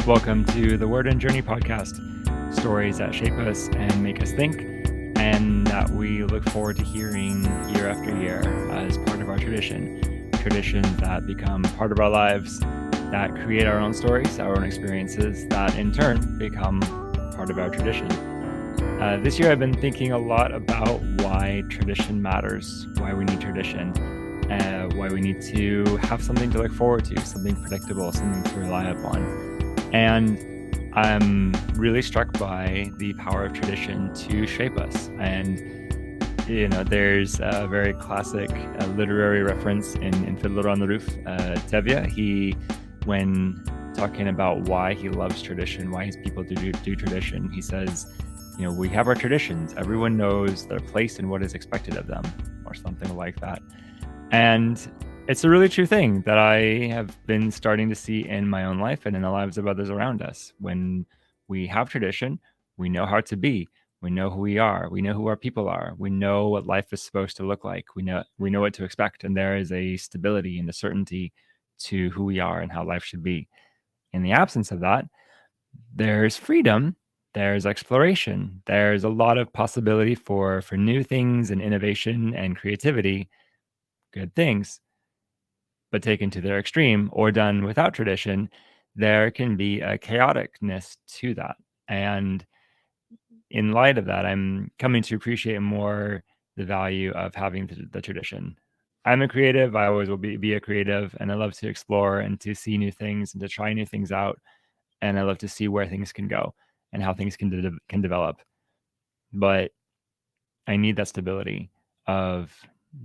Welcome to the Word and Journey podcast, stories that shape us and make us think, and that we look forward to hearing year after year as part of our traditions that become part of our lives, that create our own stories, our own experiences, that in turn become part of our tradition. This year I've been thinking a lot about why tradition matters, why we need tradition, why we need to have something to look forward to, something predictable, something to rely upon. And I'm really struck by the power of tradition to shape us. And, there's a very classic literary reference in Fiddler on the Roof. Tevye, when talking about why he loves tradition, why his people do tradition, he says, we have our traditions. Everyone knows their place and what is expected of them, or something like that. And it's a really true thing that I have been starting to see in my own life and in the lives of others around us. When we have tradition, we know how to be. We know who we are. We know who our people are. We know what life is supposed to look like. We know what to expect. And there is a stability and a certainty to who we are and how life should be. In the absence of that, there's freedom. There's exploration. There's a lot of possibility for new things and innovation and creativity, good things. But taken to their extreme or done without tradition, there can be a chaoticness to that. And in light of that, I'm coming to appreciate more the value of having the tradition. I'm a creative. I always will be a creative, and I love to explore and to see new things and to try new things out. And I love to see where things can go and how things can develop. But I need that stability of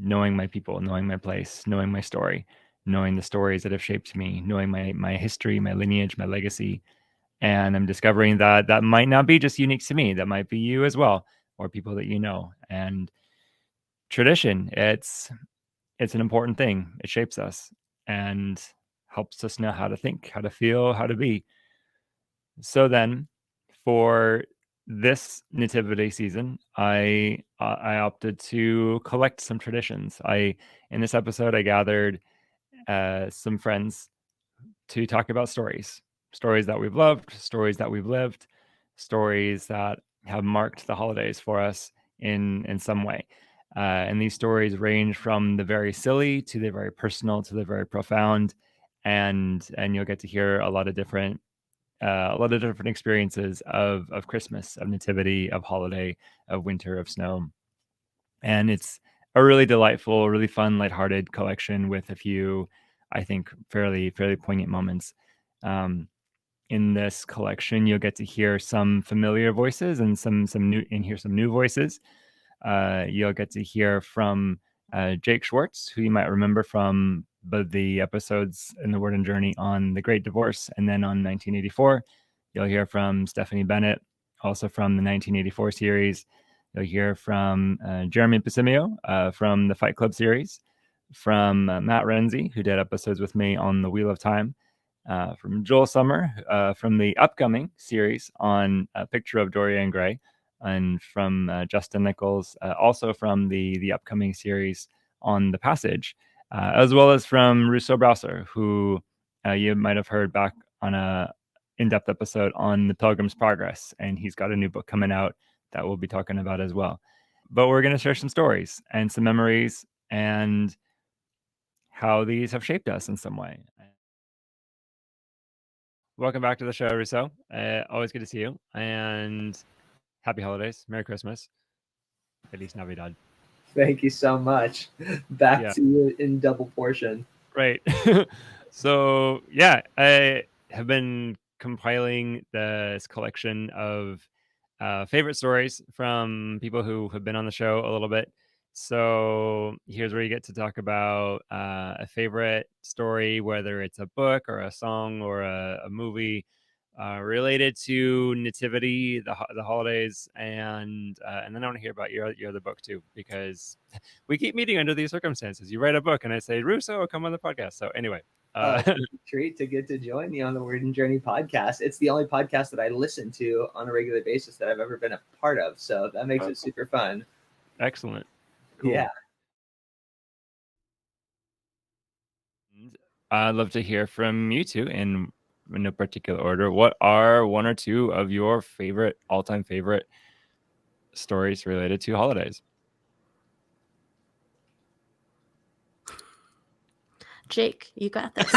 knowing my people, knowing my place, knowing my story, knowing the stories that have shaped me, knowing my history, my lineage, my legacy. And I'm discovering that that might not be just unique to me. That might be you as well, or people that you know. And tradition, it's an important thing. It shapes us and helps us know how to think, how to feel, how to be. So then, for this nativity season, I opted to collect some traditions. In this episode I gathered some friends to talk about stories that we've loved, stories that we've lived, stories that have marked the holidays for us in some way. And these stories range from the very silly to the very personal to the very profound, and you'll get to hear a lot of different experiences of Christmas, of nativity, of holiday, of winter, of snow. And it's a really delightful, really fun, lighthearted collection with a few, I think, fairly poignant moments. In this collection, you'll get to hear some familiar voices and some new voices. You'll get to hear from Jake Schwartz, who you might remember from the episodes in the Word and Journey on the Great Divorce, and then on 1984. You'll hear from Stephanie Bennett, also from the 1984 series. You'll hear from Jeremy Pasimio from the Fight Club series, from Matt Renzi, who did episodes with me on the Wheel of Time, from Joel Summer from the upcoming series on A Picture of Dorian Gray, and from Justin Nichols, also from the upcoming series on The Passage, as well as from Russo Browser, who you might have heard back on a in-depth episode on The Pilgrim's Progress, and he's got a new book coming out that we'll be talking about as well. But we're going to share some stories and some memories and how these have shaped us in some way. Welcome back to the show, Russo. Always good to see you, and happy holidays, Merry Christmas, Feliz Navidad. Thank you so much. Back Yeah, to you in double portion. right. So yeah, I have been compiling this collection of favorite stories from people who have been on the show a little bit. So here's where you get to talk about a favorite story, whether it's a book or a song or a movie related to nativity, the holidays, and then I want to hear about your other book too, because we keep meeting under these circumstances. You write a book, and I say, Russo, come on the podcast. So anyway, It's a treat to get to join you on the Word and Journey podcast. It's the only podcast that I listen to on a regular basis that I've ever been a part of. So that makes it super fun. excellent, cool. Yeah. I'd love to hear from you two and in no particular order. What are one or two of your favorite, all-time favorite stories related to holidays? Jake, you got this.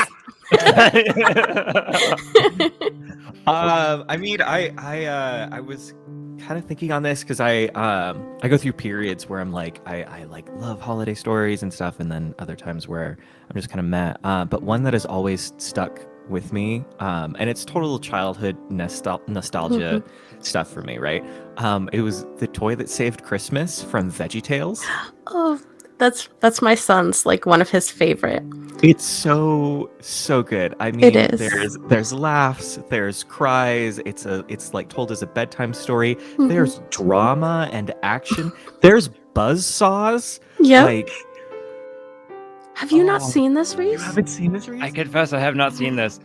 I mean, I was kind of thinking on this because I go through periods where I'm like I like love holiday stories and stuff, and then other times where I'm just kind of meh. But one that has always stuck with me, and it's total childhood nostalgia stuff for me, right? It was the toy that saved Christmas from Veggie Tales. Oh, that's my son's, like, one of his favorite. It's so good. I mean, It is. there's laughs, there's cries. It's like told as a bedtime story. There's drama and action. There's buzz saws. Yep. Like, have you not seen this, you Reese? haven't seen this, Reese? I confess, I have not seen this.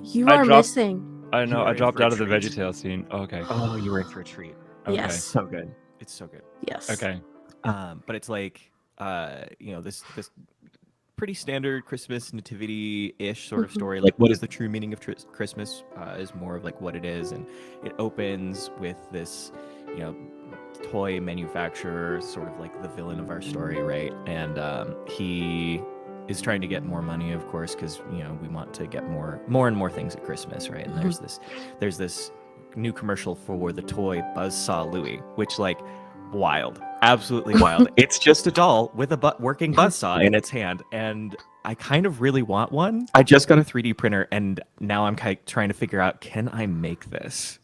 You I are dropped- missing. I know. You were I in dropped for a out of the treat. Veggie Tales scene. Oh, okay. Oh, you were in for a treat. Okay. Yes. So good. It's so good. Yes. Okay. But it's like this pretty standard Christmas nativity-ish sort of story. Like, what is the true meaning of Christmas is more of like what it is, and it opens with this, toy manufacturer, sort of like the villain of our story, right? And he is trying to get more money, of course, because we want to get more and more things at Christmas, right? And there's this new commercial for the toy Buzzsaw Louie, which, like, wild, absolutely wild. It's just a doll with a working buzzsaw in its hand, and I kind of really want one. I just got a 3D printer, and now I'm trying to figure out, can I make this?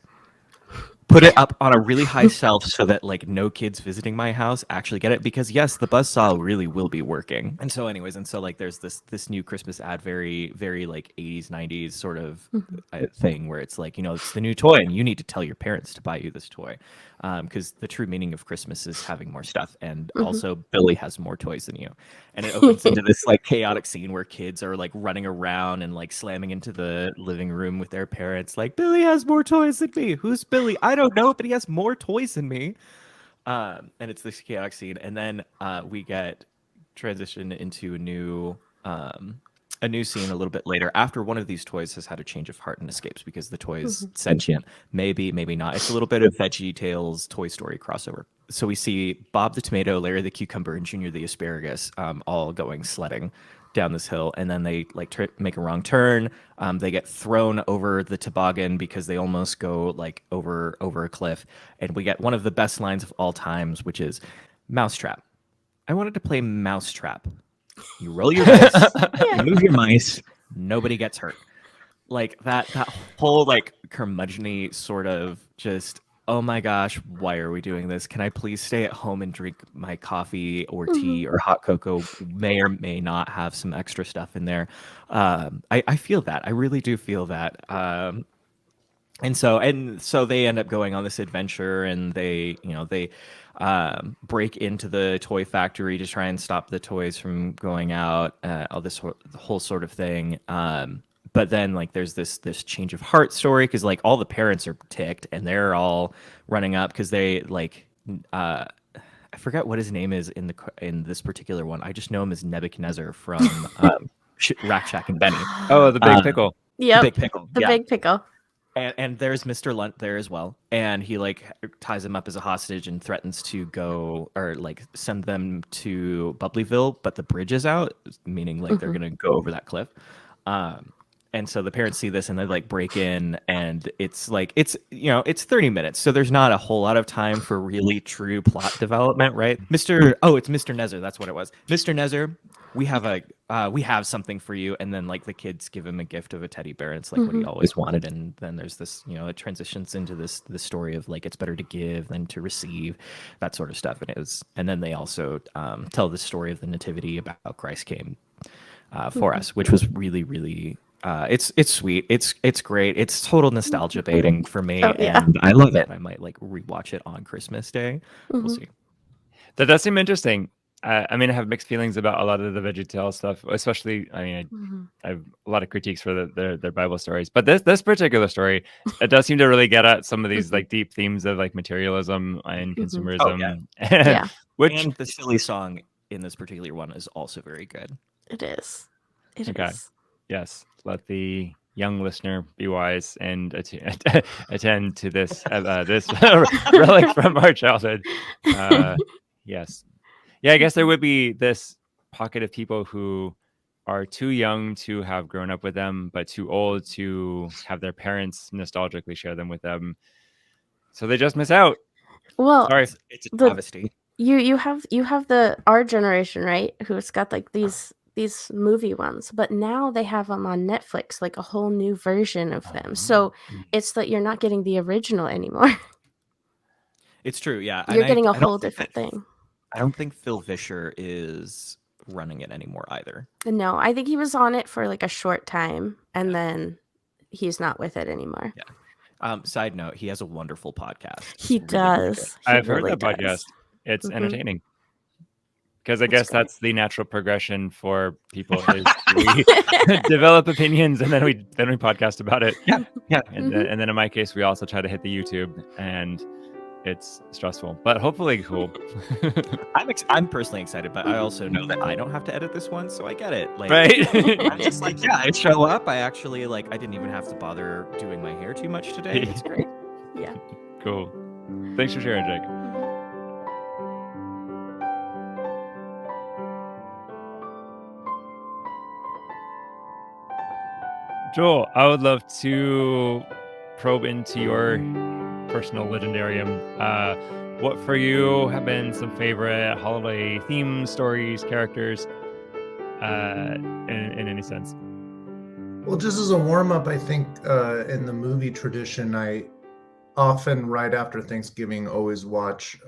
Put it up on a really high shelf so that, like, no kids visiting my house actually get it, because yes, the buzzsaw really will be working. And so like there's this new Christmas ad, very very like 80s 90s sort of thing, where it's like, it's the new toy and you need to tell your parents to buy you this toy, because the true meaning of Christmas is having more stuff, and also Billy has more toys than you. And it opens into this like chaotic scene where kids are like running around and like slamming into the living room with their parents, like, Billy has more toys than me. Who's Billy? I don't know, but he has more toys than me. And it's this chaotic scene, and then we get transitioned into a new scene a little bit later, after one of these toys has had a change of heart and escapes, because the toy is sentient. Maybe not. It's a little bit of Veggie Tales Toy Story crossover. So we see Bob the Tomato, Larry the Cucumber, and Junior the Asparagus all going sledding down this hill, and then they like make a wrong turn. They get thrown over the toboggan because they almost go like over a cliff, and we get one of the best lines of all times, which is, "Mousetrap. I wanted to play Mousetrap. You roll your dice, you move your mice, nobody gets hurt." Like that whole like curmudgeon-y sort of just, oh my gosh, why are we doing this? Can I please stay at home and drink my coffee or tea or hot cocoa? May or may not have some extra stuff in there. I feel that. I really do feel that. And so they end up going on this adventure, and they break into the toy factory to try and stop the toys from going out. All this whole sort of thing. But then like there's this change of heart story, because like all the parents are ticked and they're all running up because they like I forget what his name is in this particular one. I just know him as Nebuchadnezzar from Rack Shack and Benny. Oh, the big pickle. Yep. The big pickle. The big pickle. And there's Mr. Lunt there as well, and he like ties him up as a hostage and threatens to go, or like send them to Bubbleyville, but the bridge is out, meaning like they're gonna go over that cliff. And so the parents see this and they like break in, and it's like it's 30 minutes, so there's not a whole lot of time for really true plot development, right? It's Mr. Nezzer, that's what it was. Mr. Nezzer, we have something for you. And then like the kids give him a gift of a teddy bear, and it's like what he always wanted. And then there's this, it transitions into this story of like it's better to give than to receive, that sort of stuff. And then they also tell the story of the Nativity, about how Christ came for us, which was really, really it's sweet. It's great. It's total nostalgia baiting for me. And I love it. I might like rewatch it on Christmas Day. We'll see. That does seem interesting. I mean, I have mixed feelings about a lot of the Veggie Tales stuff, especially. I mean, I have a lot of critiques for their Bible stories, but this particular story, it does seem to really get at some of these like deep themes of like materialism and consumerism. And the silly song in this particular one is also very good. It is. It okay. is. Yes. Let the young listener, be wise and attend to this this relic from our childhood. Yes. Yeah, I guess there would be this pocket of people who are too young to have grown up with them, but too old to have their parents nostalgically share them with them. So they just miss out. Well, Sorry. It's a the travesty. you have our generation, right? Who's got like these movie ones, but now they have them on Netflix, like a whole new version of them. So it's that you're not getting the original anymore. It's true, yeah. You're getting a I don't whole think different that thing. I don't think Phil Vischer is running it anymore either. No, I think he was on it for like a short time, and then he's not with it anymore. Yeah. Side note, he has a wonderful podcast. He It's really, really good. does. He I've heard really that podcast. does. It's Mhm. entertaining. Because I It's guess great. that's the natural progression for people is we develop opinions and then we podcast about it. Yeah. And then in my case, we also try to hit the YouTube, and it's stressful, but hopefully cool. I'm personally excited, but I also know that I don't have to edit this one, so I get it. Like, Right? I'm just like, yeah, I show up. I actually I didn't even have to bother doing my hair too much today. It's great. Yeah. Cool. Thanks for sharing, Jake. Joel, I would love to probe into your personal legendarium. What for you have been some favorite holiday themes, stories, characters, in any sense? Well, just as a warm-up, I think in the movie tradition, I often, right after Thanksgiving, always watch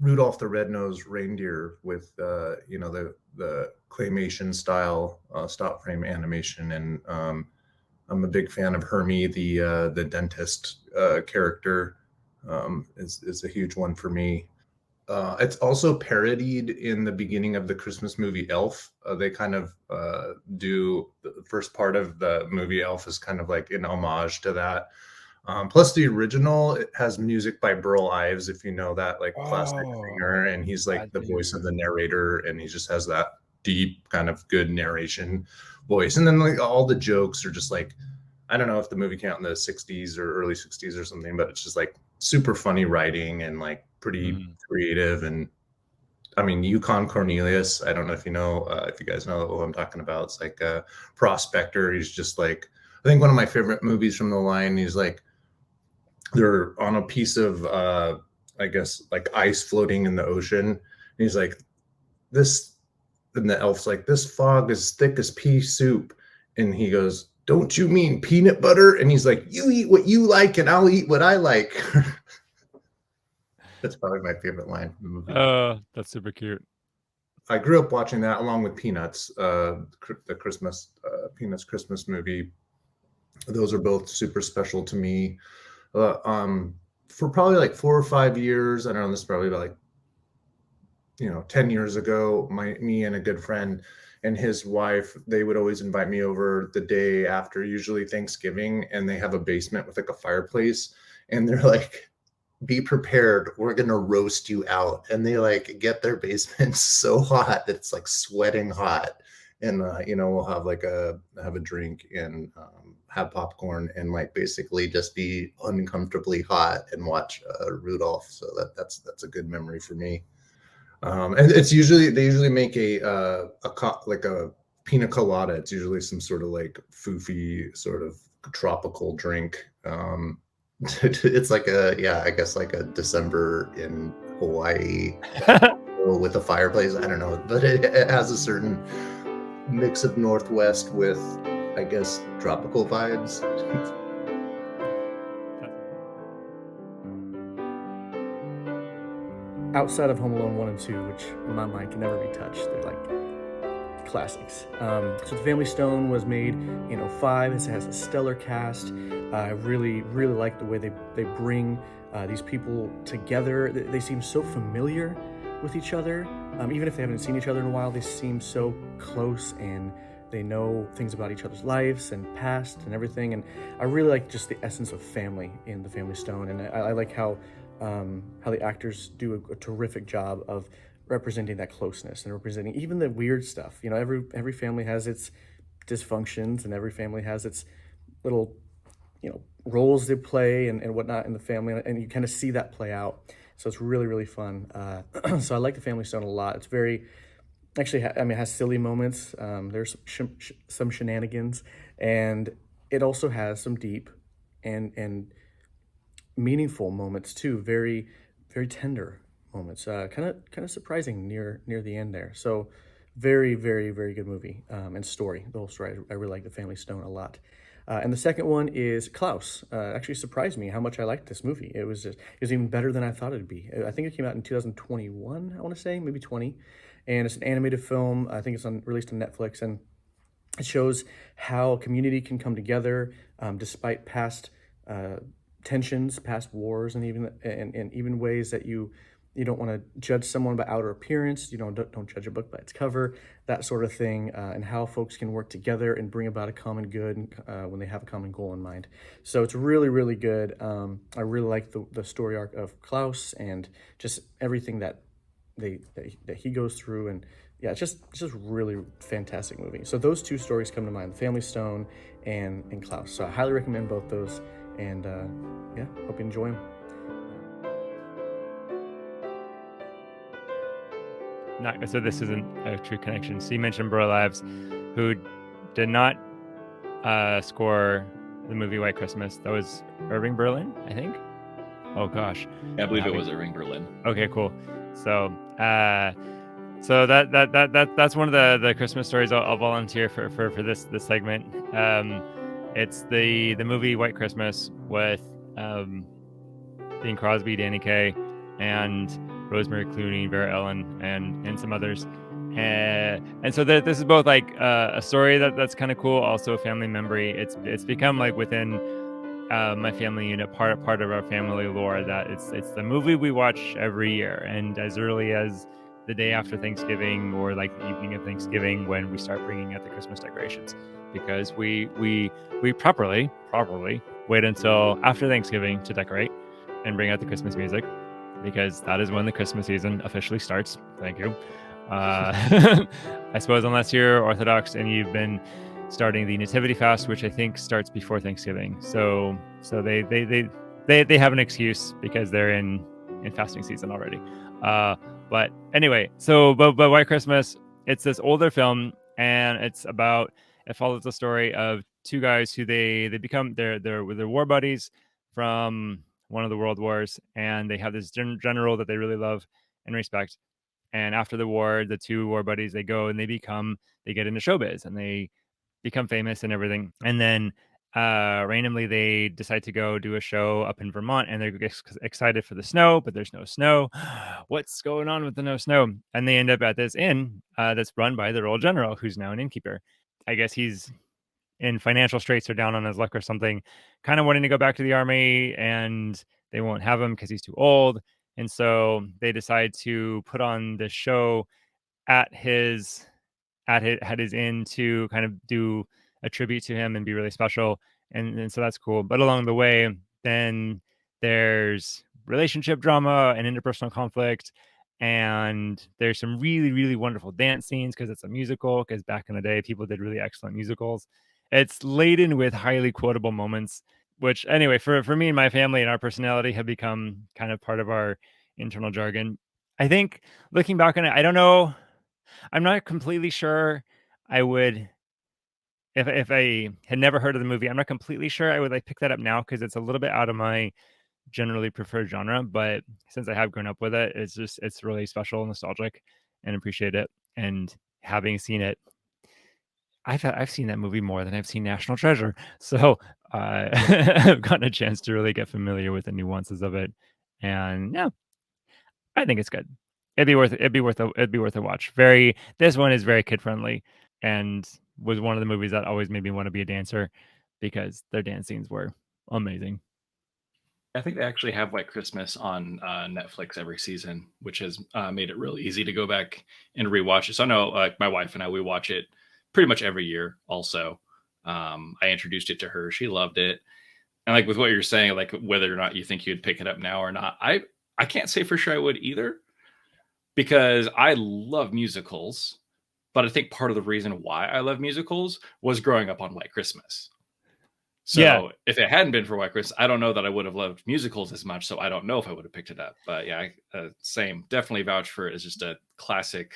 Rudolph the Red-Nosed Reindeer with the claymation style stop frame animation, and I'm a big fan of Hermie, the dentist character. Is a huge one for me. It's also parodied in the beginning of the Christmas movie Elf. They kind of do the first part of the movie Elf is kind of like an homage to that. Plus the original, it has music by Burl Ives, if you know that, like classic singer, and he's like the voice of the narrator, and he just has that deep kind of good narration voice. And then like all the jokes are just like, I don't know if the movie came out in the 60s or early 60s or something, but it's just like super funny writing and like pretty creative. And I mean, Yukon Cornelius, I don't know if you know, if you guys know what I'm talking about. It's like a prospector. He's just like, I think one of my favorite movies from the line, he's like, they're on a piece of, I guess, like ice floating in the ocean. And he's like, this, and the elf's like, this fog is thick as pea soup. And he goes, don't you mean peanut butter? And he's like, you eat what you like and I'll eat what I like. That's probably my favorite line from the movie. That's super cute. I grew up watching that along with Peanuts, the Christmas Peanuts Christmas movie. Those are both super special to me. For probably like 4 or 5 years, I don't know, this is probably about like 10 years ago, me and a good friend and his wife, they would always invite me over the day after, usually Thanksgiving, and they have a basement with like a fireplace, and they're like, be prepared, we're gonna roast you out. And they like get their basement so hot that it's like sweating hot, and we'll have have a drink and have popcorn and like basically just be uncomfortably hot and watch Rudolph. So that's a good memory for me. And it's usually, they usually make a pina colada. It's usually some sort of like foofy sort of tropical drink. It's like I guess like a December in Hawaii with a fireplace. I don't know, but it has a certain mix of Northwest with, I guess, tropical vibes. Outside of Home Alone 1 and 2, which in my mind can never be touched, they're like classics. So The Family Stone was made in 2005. It has a stellar cast. I really, really like the way they bring these people together. They seem so familiar with each other. Even if they haven't seen each other in a while, they seem so close, and they know things about each other's lives and past and everything. And I really like just the essence of family in The Family Stone. And I like how the actors do a terrific job of representing that closeness and representing even the weird stuff. Every family has its dysfunctions, and every family has its little, roles they play and whatnot in the family, and you kind of see that play out. So it's really, really fun. So I like the Family Stone a lot. It's very, actually, it has silly moments. There's some shenanigans, and it also has some deep and meaningful moments too. Very, very tender moments. Kind of surprising near the end there. So very, very, very good movie, and story. The whole story. I really like the Family Stone a lot. And the second one is Klaus. Actually surprised me how much I liked this movie. It was even better than I thought it'd be. I think it came out in 2021. I want to say maybe 20, and it's an animated film. I think it's released on Netflix, and it shows how a community can come together despite past tensions, past wars, and even ways that you don't want to judge someone by outer appearance. Don't judge a book by its cover, that sort of thing, and how folks can work together and bring about a common good when they have a common goal in mind. So it's really, really good. I really like the story arc of Klaus and just everything that he goes through, and yeah, it's just really fantastic movie. So those two stories come to mind: The Family Stone and Klaus. So I highly recommend both those, and hope you enjoy them. So this isn't a true connection. So you mentioned Burl Ives, who did not score the movie White Christmas. That was Irving Berlin, I think. Oh gosh, I believe it was Irving Berlin. Okay, cool. So that's one of the Christmas stories I'll volunteer for this segment. It's the movie White Christmas with Bing Crosby, Danny Kaye, and Rosemary Clooney, Vera Ellen, and some others. And so this is both like a story that's kind of cool, also a family memory. It's become like within my family unit, part of our family lore, that it's the movie we watch every year, and as early as the day after Thanksgiving or like the evening of Thanksgiving, when we start bringing out the Christmas decorations, because we properly wait until after Thanksgiving to decorate and bring out the Christmas music, because that is when the Christmas season officially starts. Thank you. I suppose unless you're Orthodox and you've been starting the Nativity fast, which I think starts before Thanksgiving. So they have an excuse because they're in fasting season already. But anyway, but White Christmas, it's this older film, and it follows the story of two guys who they're war buddies from one of the world wars, and they have this general that they really love and respect. And after the war, the two war buddies, they go and they get into showbiz, and they become famous and everything. And then randomly they decide to go do a show up in Vermont, and they're excited for the snow, but there's no snow. What's going on with the no snow? And they end up at this inn that's run by their old general, who's now an innkeeper. I guess he's in financial straits or down on his luck or something, kind of wanting to go back to the army, and they won't have him because he's too old. And so they decide to put on this show at his inn to kind of do a tribute to him and be really special. And so that's cool. But along the way, then there's relationship drama and interpersonal conflict. And there's some really, really wonderful dance scenes because it's a musical, because back in the day, people did really excellent musicals. It's laden with highly quotable moments, which anyway, for me and my family and our personality have become kind of part of our internal jargon. I think looking back on it, I don't know. I'm not completely sure I would, if I had never heard of the movie, I'm not completely sure I would like pick that up now, because it's a little bit out of my generally preferred genre. But since I have grown up with it, it's really special and nostalgic, and appreciate it. And having seen it, I've seen that movie more than I've seen National Treasure, so I've gotten a chance to really get familiar with the nuances of it. And yeah, I think it's good. It'd be worth a watch. This one is very kid friendly, and was one of the movies that always made me want to be a dancer, because their dance scenes were amazing. I think they actually have White Christmas on Netflix every season, which has made it really easy to go back and rewatch it. So I know my wife and I, we watch it pretty much every year also. I introduced it to her. She loved it. And like with what you're saying, like whether or not you think you'd pick it up now or not, I can't say for sure I would either, because I love musicals, But I think part of the reason why I love musicals was growing up on White Christmas. So Yeah. if it hadn't been for White Christmas, I don't know that I would have loved musicals as much. So I don't know if I would have picked it up. But yeah, same. Definitely vouch for it as just a classic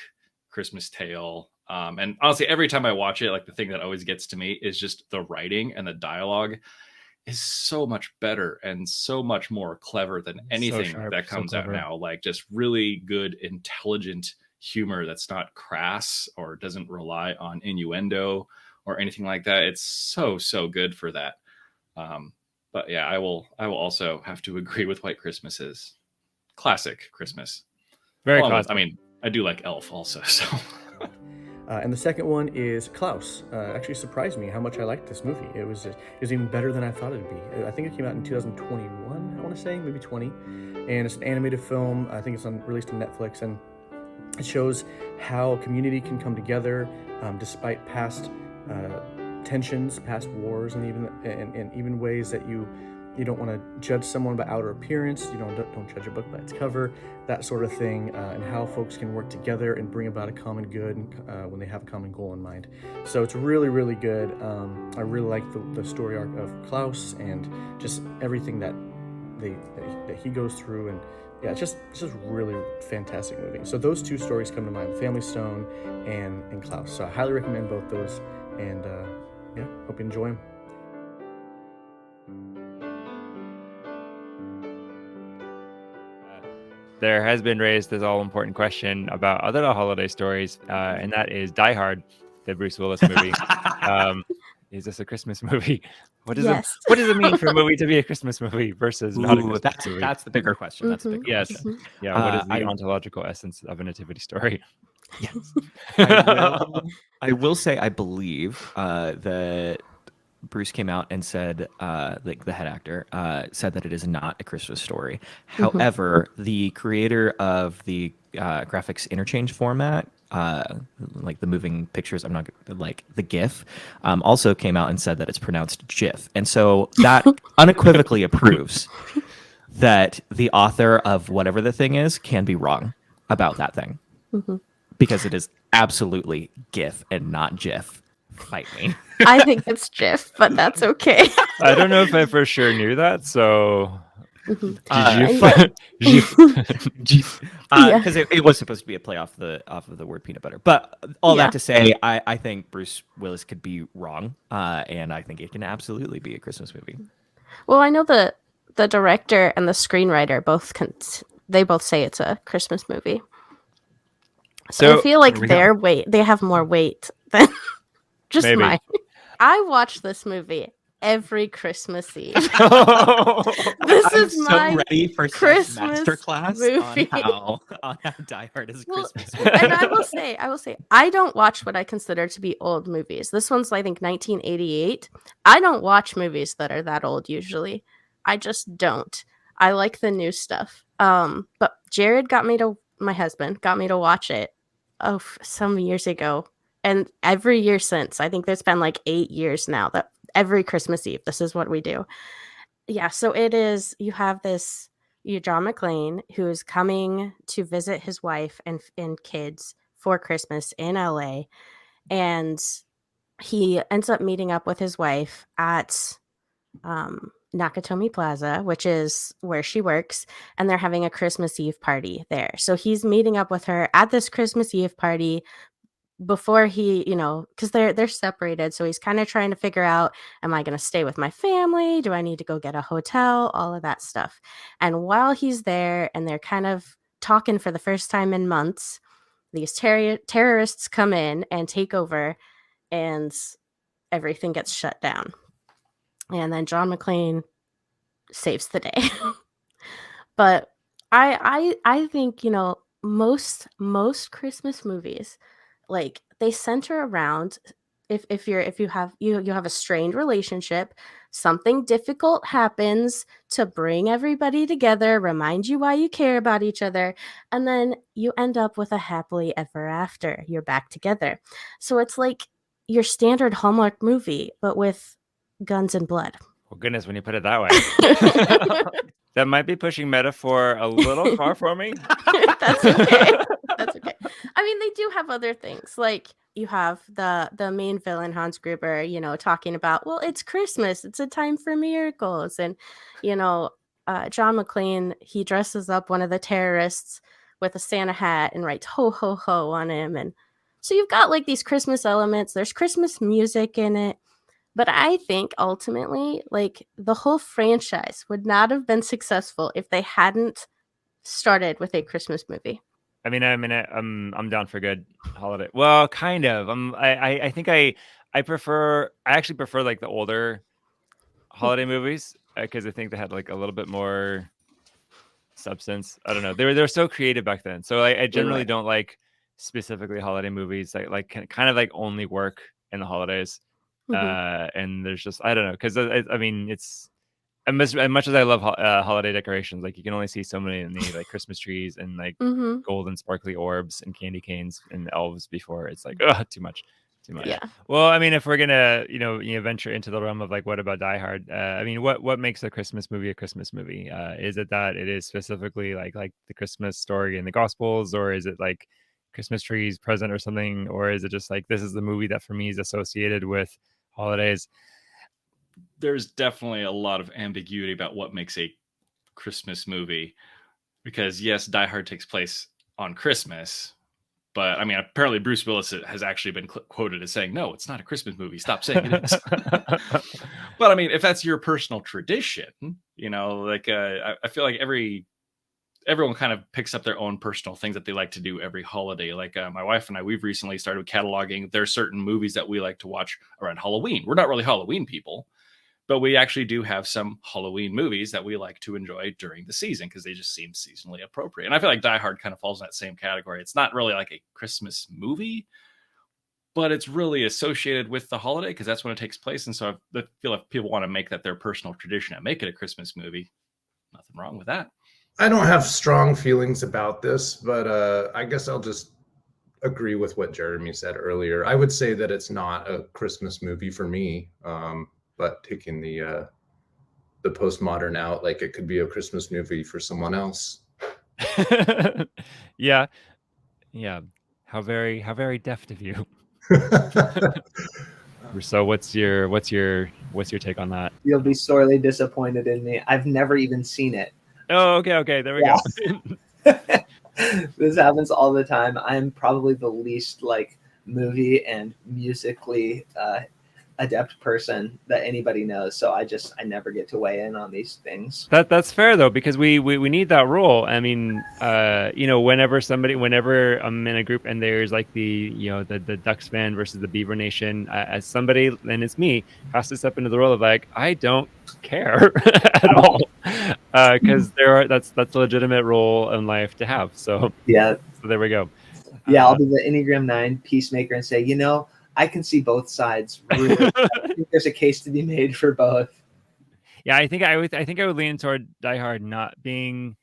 Christmas tale. And honestly, every time I watch it, like the thing that always gets to me is just the writing and the dialogue is so much better and so much more clever than anything sharp, that so comes out clever. now. Like just really good, intelligent humor that's not crass or doesn't rely on innuendo or anything like that. It's so good for that. But yeah, I will also have to agree with White Christmas's classic Christmas. Very Along with- classic. I mean, I do like Elf also. So And the second one is Klaus. Actually surprised me how much I liked this movie. It was even better than I thought it'd be. I think it came out in 2021, I want to say, maybe 20. And it's an animated film. I think it's released on Netflix, and it shows how community can come together despite past tensions, past wars, and even ways that you don't want to judge someone by outer appearance. You don't judge a book by its cover, that sort of thing, and how folks can work together and bring about a common good when they have a common goal in mind. So it's really, really good. I really like the story arc of Klaus and just everything that he goes through, and yeah, it's just really fantastic movie. So those two stories come to mind: Family Stone and Klaus. So I highly recommend both those, and yeah, hope you enjoy them. There has been raised this all-important question about other holiday stories, and that is Die Hard, the Bruce Willis movie. Is this a Christmas movie? What does it mean for a movie to be a Christmas movie versus not a Christmas movie? That's the bigger question. That's the bigger Yes. question. Yeah, what is the ontological essence of a nativity story? Yes. I will say, I believe that Bruce came out and said, like the head actor, said that it is not a Christmas story. However, the creator of the graphics interchange format, like the moving pictures, I'm not like the GIF, also came out and said that it's pronounced GIF. And so that unequivocally approves that the author of whatever the thing is can be wrong about that thing. Because it is absolutely GIF and not GIF. Fight me. I think it's GIF, but that's okay. I don't know if I for sure knew that, so Yeah. because it was supposed to be a play off of the word peanut butter. But all Yeah. that to say, I think Bruce Willis could be wrong, and I think it can absolutely be a Christmas movie. Well, I know the director and the screenwriter they both say it's a Christmas movie. So I feel like they have more weight than just Maybe. mine. I watch this movie every Christmas Eve. This I'm is my so ready for Christmas masterclass movie. on how Die Hard is a Well, Christmas movie. and I will say, I don't watch what I consider to be old movies. This one's, I think, 1988. I don't watch movies that are that old usually. I just don't. I like the new stuff. But Jared my husband got me to watch it some years ago. And every year since, I think there's been like 8 years now that every Christmas Eve, this is what we do. Yeah, so it is, you have John McClane, who is coming to visit his wife and kids for Christmas in LA. And he ends up meeting up with his wife at Nakatomi Plaza, which is where she works, and they're having a Christmas Eve party there. So he's meeting up with her at this Christmas Eve party before he, because they're separated. So he's kind of trying to figure out, am I going to stay with my family? Do I need to go get a hotel? All of that stuff. And while he's there and they're kind of talking for the first time in months, these terrorists come in and take over, and everything gets shut down. And then John McClane saves the day. But I think, most Christmas movies, like, they center around if you have a strained relationship, something difficult happens to bring everybody together, remind you why you care about each other, and then you end up with a happily ever after. You're back together. So it's like your standard Hallmark movie, but with guns and blood. Well, goodness, when you put it that way. That might be pushing metaphor a little far for me. That's okay. That's okay. I mean, they do have other things. Like, you have the main villain Hans Gruber, talking about, well, it's Christmas, it's a time for miracles, and you know, John McClane, he dresses up one of the terrorists with a Santa hat and writes "ho ho ho" on him, and so you've got like these Christmas elements. There's Christmas music in it, but I think ultimately, like the whole franchise would not have been successful if they hadn't started with a Christmas movie. I mean, I'm down for good holiday. Well, kind of. I think I actually prefer like the older holiday movies because I think they had like a little bit more substance. I don't know. They were so creative back then. So I generally right. don't like specifically holiday movies that like kind of like only work in the holidays. Mhm. And there's just I don't know because I mean it's as much as I love holiday decorations, like you can only see so many like Christmas trees and like Mhm. golden sparkly orbs and candy canes and elves before it's like too much. Yeah. Well, I mean, if we're gonna venture into the realm of like what about Die Hard? I mean, what makes a Christmas movie a Christmas movie? Is it that it is specifically like the Christmas story in the Gospels, or is it like Christmas trees present or something, or is it just like this is the movie that for me is associated with holidays? There's definitely a lot of ambiguity about what makes a Christmas movie, because yes, Die Hard takes place on Christmas, but I mean, apparently Bruce Willis has actually been quoted as saying, "No, it's not a Christmas movie. Stop saying it is." But I mean, if that's your personal tradition, like I feel like everyone kind of picks up their own personal things that they like to do every holiday. Like my wife and I, we've recently started cataloging. There's certain movies that we like to watch around Halloween. We're not really Halloween people, but we actually do have some Halloween movies that we like to enjoy during the season because they just seem seasonally appropriate. And I feel like Die Hard kind of falls in that same category. It's not really like a Christmas movie, but it's really associated with the holiday because that's when it takes place. And so I feel like people want to make that their personal tradition and make it a Christmas movie. Nothing wrong with that. I don't have strong feelings about this, but I guess I'll just agree with what Jeremy said earlier. I would say that it's not a Christmas movie for me, but taking the postmodern out, like it could be a Christmas movie for someone else. Yeah. How very deft of you. So what's your take on that? You'll be sorely disappointed in me. I've never even seen it. Oh, okay. There we go. This happens all the time. I'm probably the least like movie and musically adept person that anybody knows. So I never get to weigh in on these things. That's fair though, because we need that role. I mean, whenever I'm in a group and there's like the Ducks fan versus the Beaver Nation, as somebody, and it's me, has to step into the role of like, I don't care at all. Because that's a legitimate role in life to have. So yeah. So there we go. Yeah, I'll be the Enneagram 9 peacemaker and say, I can see both sides. Really. I think there's a case to be made for both. Yeah, I think I would lean toward Die Hard not being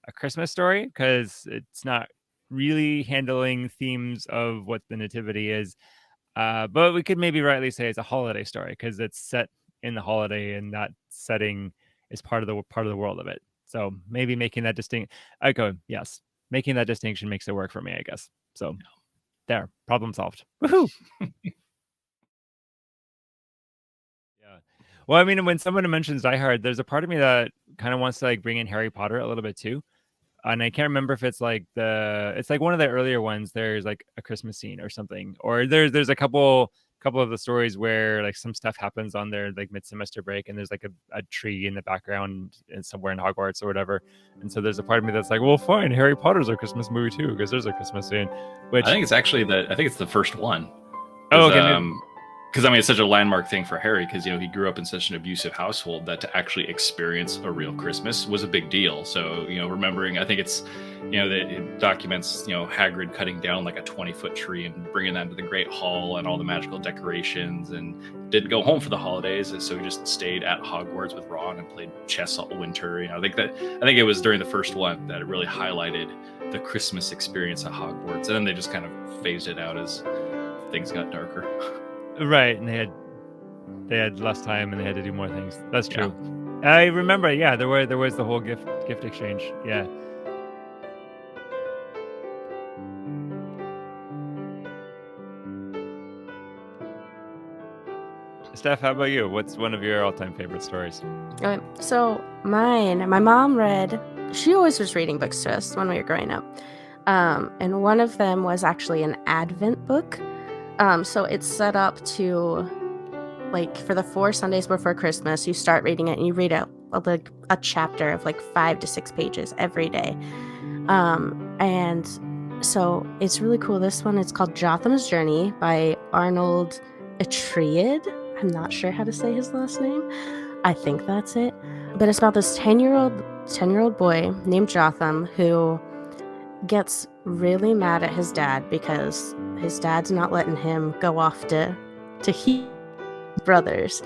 a Christmas story because it's not really handling themes of what the Nativity is. But we could maybe rightly say it's a holiday story because it's set in the holiday and that setting is part of the world of it. So maybe making that yes, making that distinction makes it work for me, I guess. So there, problem solved. Woohoo! Yeah. Well, I mean, when someone mentions Die Hard, there's a part of me that kind of wants to like bring in Harry Potter a little bit too. And I can't remember if it's like one of the earlier ones. There's like a Christmas scene or something, or there's a couple of the stories where like some stuff happens on their like mid-semester break, and there's like a tree in the background and somewhere in Hogwarts or whatever. And so there's a part of me that's like, well, fine, Harry Potter's a Christmas movie too because there's a Christmas scene. Which I think it's actually the first one. Oh, okay. Because I mean, it's such a landmark thing for Harry because he grew up in such an abusive household that to actually experience a real Christmas was a big deal. So remembering, I think it's that it documents Hagrid cutting down like a 20-foot tree and bringing that into the Great Hall and all the magical decorations, and didn't go home for the holidays, so he just stayed at Hogwarts with Ron and played chess all winter. I think it was during the first one that it really highlighted the Christmas experience at Hogwarts, and then they just kind of phased it out as things got darker. Right, and they had less time and they had to do more things. That's true. Yeah. I remember. Yeah, there was the whole gift exchange. Yeah. Steph, how about you? What's one of your all-time favorite stories? Okay, so my mom read, she always was reading books to us when we were growing up. And one of them was actually an Advent book. So it's set up to, like, for the 4 Sundays before Christmas, you start reading it and you read like a chapter of like 5 to 6 pages every day. And so it's really cool. This one is called Jotham's Journey by Arnold Atreid. I'm not sure how to say his last name. I think that's it. But it's about this 10-year-old boy named Jotham who gets really mad at his dad because his dad's not letting him go off to heal brothers.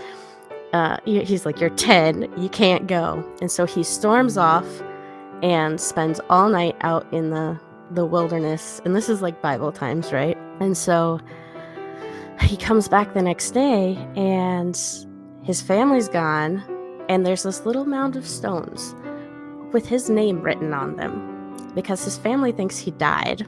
He's like, you're 10, you can't go. And so he storms off and spends all night out in the wilderness. And this is like Bible times, right? And so he comes back the next day and his family's gone. And there's this little mound of stones with his name written on them because his family thinks he died.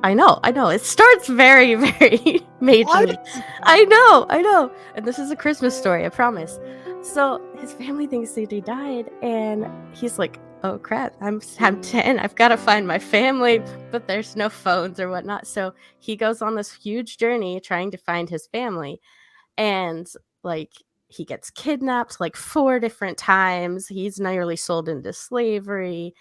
I know. It starts very, very majorly. I know. And this is a Christmas story, I promise. So his family thinks that he died, and he's like, oh crap, I'm 10, I've got to find my family, but there's no phones or whatnot. So he goes on this huge journey trying to find his family, and like he gets kidnapped like 4 different times. He's nearly sold into slavery.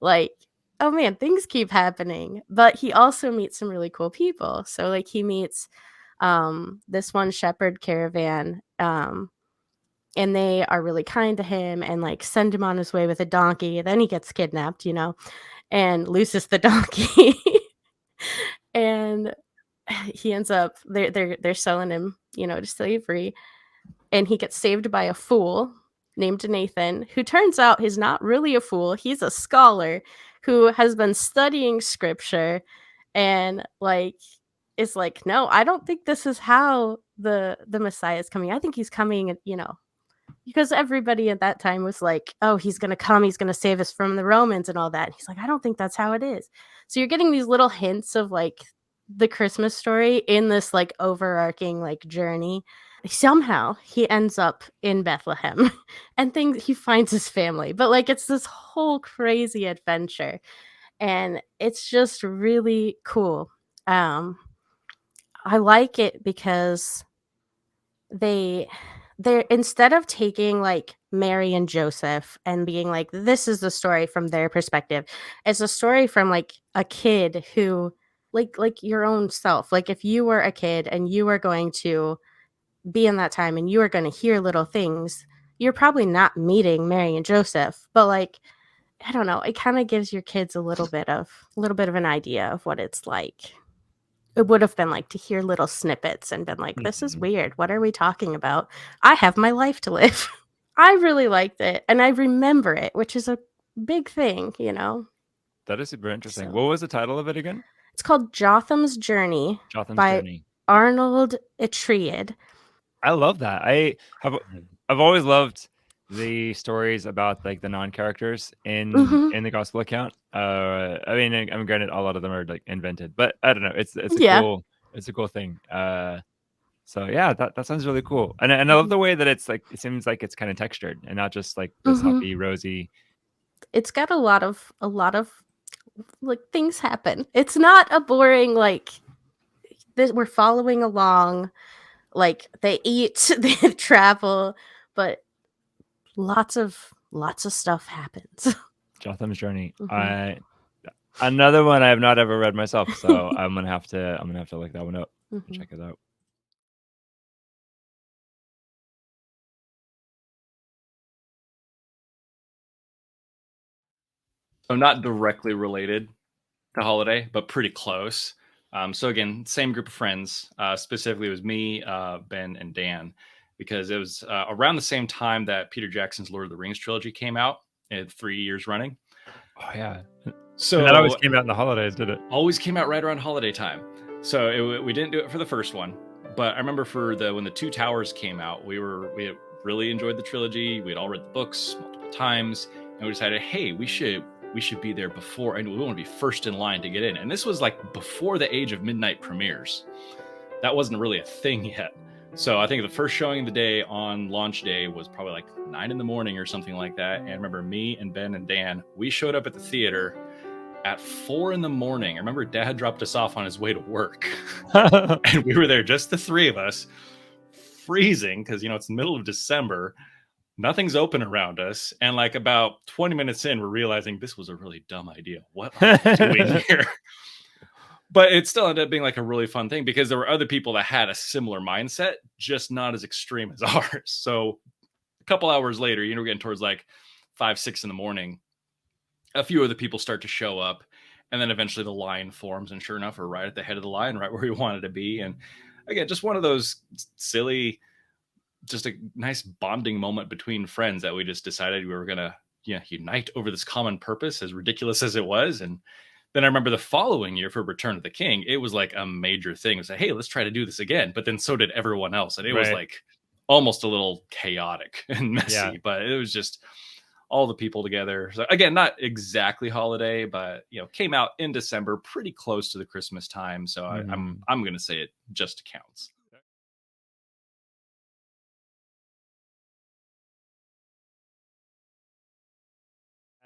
Like, oh man, things keep happening. But he also meets some really cool people. So like he meets this one shepherd caravan, and they are really kind to him and like send him on his way with a donkey. Then he gets kidnapped, and loses the donkey. And he ends up they're selling him, to slavery. And he gets saved by a fool named Nathan, who turns out he's not really a fool. He's a scholar who has been studying scripture and like is like, no, I don't think this is how the Messiah is coming. I think he's coming, because everybody at that time was like, oh, he's going to come, he's going to save us from the Romans and all that. And he's like, I don't think that's how it is. So you're getting these little hints of like the Christmas story in this like overarching like journey. Somehow he ends up in Bethlehem and he finds his family, but like it's this whole crazy adventure, and it's just really cool. I like it because they're instead of taking like Mary and Joseph and being like, this is the story from their perspective, it's a story from like a kid who like your own self. Like if you were a kid and you were going to be in that time and you are going to hear little things, you're probably not meeting Mary and Joseph, but like, I don't know, it kind of gives your kids a little bit of an idea of what it's like. It would have been like to hear little snippets and been like, this is weird. What are we talking about? I have my life to live. I really liked it, and I remember it, which is a big thing, That is super interesting. So- What was the title of it again? It's called Jotham's Journey by Journey. Arnold Atreid. I love that. I've always loved the stories about like the non-characters in the gospel account. I mean, granted, a lot of them are like invented, but I don't know. It's a cool thing. So yeah, that sounds really cool, and I love the way that it's like, it seems like it's kind of textured and not just like this happy, rosy. It's got a lot of like things happen. It's not a boring like we're following along. Like they eat, they travel, but lots of stuff happens. Jotham's Journey. Another one I have not ever read myself, so I'm gonna have to look that one up. Check it out. So not directly related to holiday, but pretty close. So again, same group of friends. Specifically, it was me, Ben, and Dan, because it was around the same time that Peter Jackson's Lord of the Rings trilogy came out. It had 3 years running. Oh yeah. So and that always came out in the holidays, did it? Always came out right around holiday time. So we didn't do it for the first one, but I remember when the Two Towers came out, we had really enjoyed the trilogy. We had all read the books multiple times, and we decided, hey, we should be there before, and we want to be first in line to get in. And this was like before the age of midnight premieres. That wasn't really a thing yet. So I think the first showing of the day on launch day was probably like 9 in the morning or something like that. And I remember me and Ben and Dan, we showed up at the theater at 4 in the morning. I remember Dad dropped us off on his way to work. And we were there, just the three of us, freezing because, you know, it's the middle of December. Nothing's open around us. And like about 20 minutes in, we're realizing this was a really dumb idea. What are we doing here? But it still ended up being like a really fun thing because there were other people that had a similar mindset, just not as extreme as ours. So a couple hours later, you know, we're getting towards like 5, 6 in the morning. A few other people start to show up, and then eventually the line forms. And sure enough, we're right at the head of the line, right where we wanted to be. And again, just one of those silly, just a nice bonding moment between friends that we just decided we were going to, you know, unite over this common purpose, as ridiculous as it was. And then I remember the following year for Return of the King, it was like a major thing. It was like, hey, let's try to do this again. But then so did everyone else. And it was like almost a little chaotic and messy, but it was just all the people together. So again, not exactly holiday, but, you know, came out in December, pretty close to the Christmas time. So I'm going to say it just counts.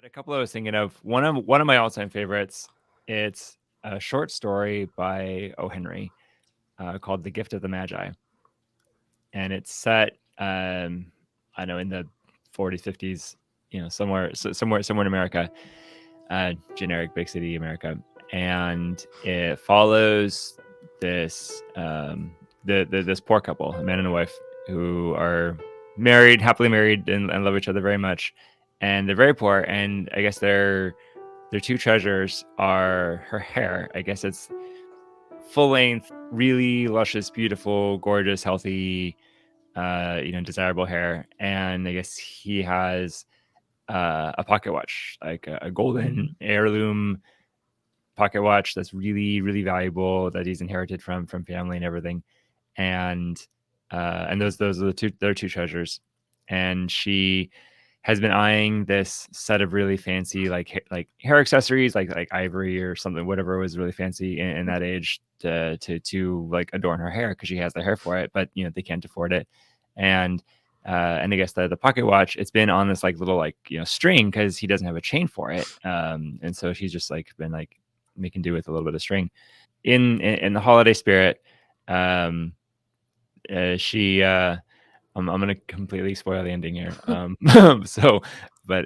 A couple I was thinking of. One of my all-time favorites. It's a short story by O. Henry called "The Gift of the Magi," and it's set, I know, in the 40s, 50s, you know, somewhere in America, generic big city America, and it follows this this poor couple, a man and a wife, who are happily married, and love each other very much, and they're very poor, and I guess their two treasures are her hair. I guess it's full length, really luscious, beautiful, gorgeous, healthy, you know, desirable hair. And I guess he has a pocket watch, like a golden heirloom pocket watch that's really, really valuable, that he's inherited from family and everything. And those are their two treasures. And she has been eyeing this set of really fancy like hair accessories, like ivory or something, whatever was really fancy in that age, to like adorn her hair, because she has the hair for it, but you know, they can't afford it. And I guess the pocket watch, it's been on this like little like, you know, string, because he doesn't have a chain for it, and so she's just like been like making do with a little bit of string. In the holiday spirit, she I'm gonna completely spoil the ending here. So, but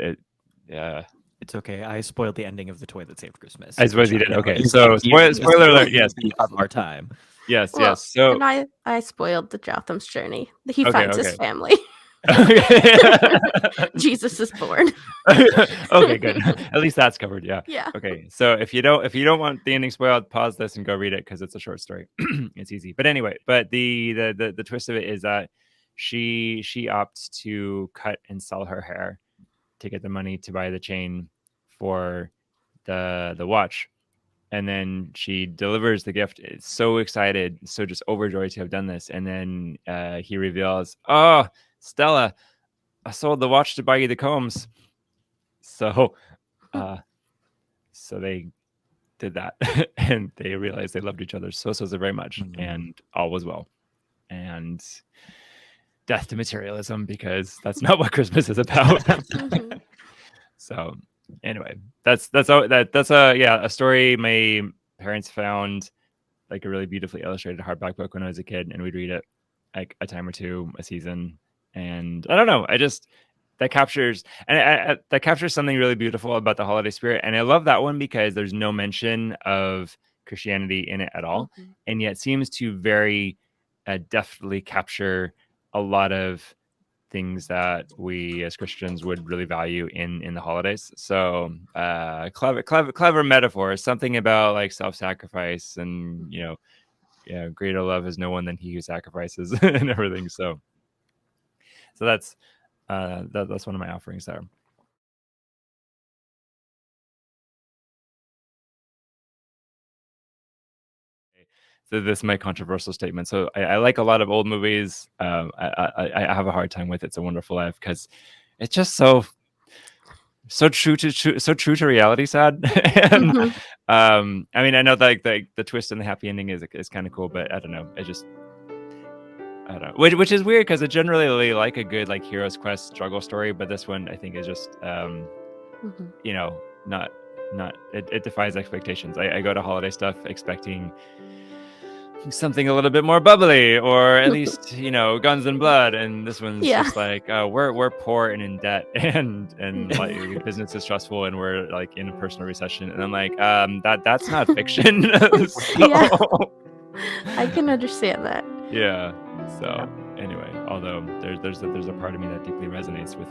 it's okay. I spoiled the ending of The Toy That Saved Christmas. I suppose you did. Okay, so spoiler alert. Yes, of our time. Yes, Well, yes. So and I spoiled the Jotham's journey. He Okay, finds his okay. family. Okay. Jesus is born. Okay, good. At least that's covered. Yeah. Yeah. Okay. So if you don't want the ending spoiled, pause this and go read it, because it's a short story. It's easy. But anyway, but the twist of it is that she opts to cut and sell her hair to get the money to buy the chain for the watch. And then she delivers the gift. It's so excited, so just overjoyed to have done this. And then he reveals, "Oh, Stella, I sold the watch to buy you the combs." So they did that, and they realized they loved each other so very much, and all was well. And death to materialism, because that's not what Christmas is about. So anyway, that's a story my parents found, like a really beautifully illustrated hardback book when I was a kid, and we'd read it like a time or two a season. And I don't know, that captures something really beautiful about the holiday spirit. And I love that one because there's no mention of Christianity in it at all, and yet seems to very deftly capture a lot of things that we as Christians would really value in the holidays. So clever metaphor, something about like self-sacrifice, and you know, yeah, greater love is no one than he who sacrifices, and everything. So that's one of my offerings there. So this is my controversial statement. So I like a lot of old movies. I have a hard time with It's a Wonderful Life, because it's just so true to reality, sad. And I mean, I know that like the twist and the happy ending is kind of cool, but I don't know. I don't know. Which is weird because I generally like a good like hero's quest struggle story, but this one I think is just you know, not it defies expectations. I go to holiday stuff expecting something a little bit more bubbly, or at least, you know, guns and blood, and this one's Yeah. just like we're poor and in debt, and like business is stressful, and we're like in a personal recession, and I'm like that's not fiction. So, Yeah. I can understand that. yeah. So anyway, although there's a part of me that deeply resonates with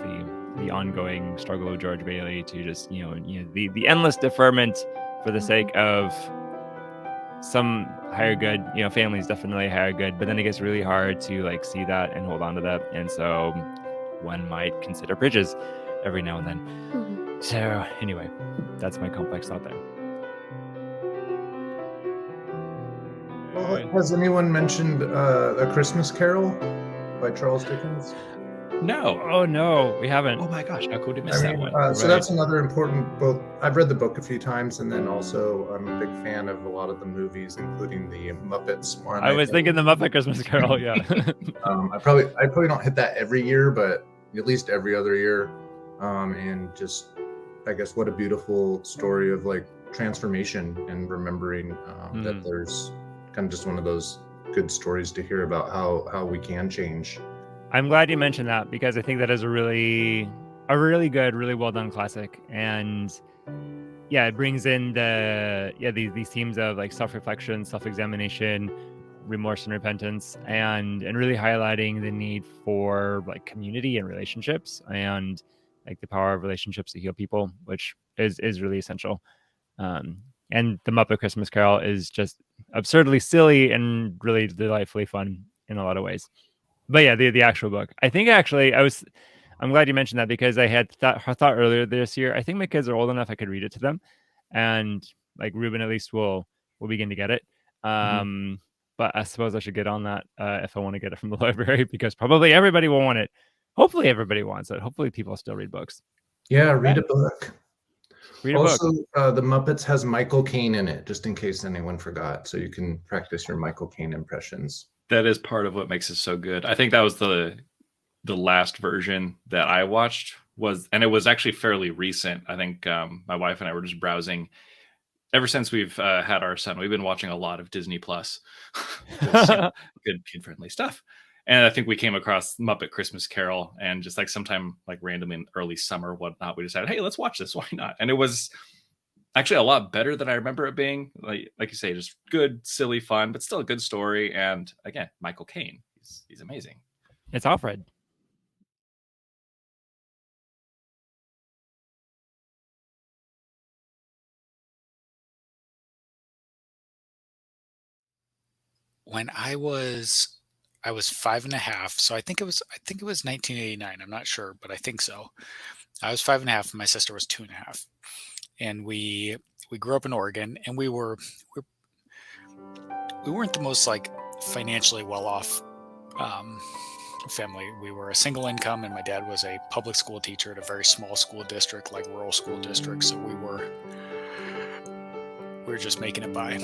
the ongoing struggle of George Bailey to just you know the endless deferment for the sake of some higher good, you know, families definitely higher good, but then it gets really hard to like see that and hold on to that, and so one might consider bridges every now and then. So anyway, that's my complex thought there. Well, has anyone mentioned A Christmas Carol by Charles Dickens? No. Oh no, we haven't. Oh my gosh, how cool to miss that one. So that's another important book. I've read the book a few times, and then also I'm a big fan of a lot of the movies, including the Muppets one. I was thinking the Muppet Christmas Carol, yeah. I probably don't hit that every year, but at least every other year. And just, I guess, what a beautiful story of like transformation and remembering that there's kind of just one of those good stories to hear about how we can change. I'm glad you mentioned that, because I think that is a really good, really well done classic, and yeah, it brings in these themes of like self-reflection, self-examination, remorse and repentance, and really highlighting the need for like community and relationships, and like the power of relationships to heal people, which is really essential. And the Muppet Christmas Carol is just absurdly silly and really delightfully fun in a lot of ways. But yeah, the actual book. I think actually I'm glad you mentioned that, because I had thought earlier this year, I think my kids are old enough I could read it to them, and like Ruben at least will begin to get it. But I suppose I should get on that if I want to get it from the library, because probably everybody will want it. Hopefully everybody wants it. Hopefully people still read books. Yeah, read a book. Read a also, book. The Muppets has Michael Caine in it, just in case anyone forgot, so you can practice your Michael Caine impressions. That is part of what makes it so good. I think that was the last version that I watched and it was actually fairly recent. I think my wife and I were just browsing. Ever since we've had our son, we've been watching a lot of Disney Plus, good kid-friendly stuff. And I think we came across Muppet Christmas Carol, and just like sometime like randomly in early summer, whatnot, we decided, hey, let's watch this. Why not? And it was actually a lot better than I remember it being. Like you say, just good, silly fun, but still a good story. And again, Michael Caine, he's amazing. It's Alfred. When I was 5.5, so I think it was 1989. I'm not sure, but I think so. I was 5.5, and my sister was 2.5, and we grew up in Oregon, and we weren't the most like financially well off family. We were a single income, and my dad was a public school teacher at a very small school district, like rural school district. So we were just making it by.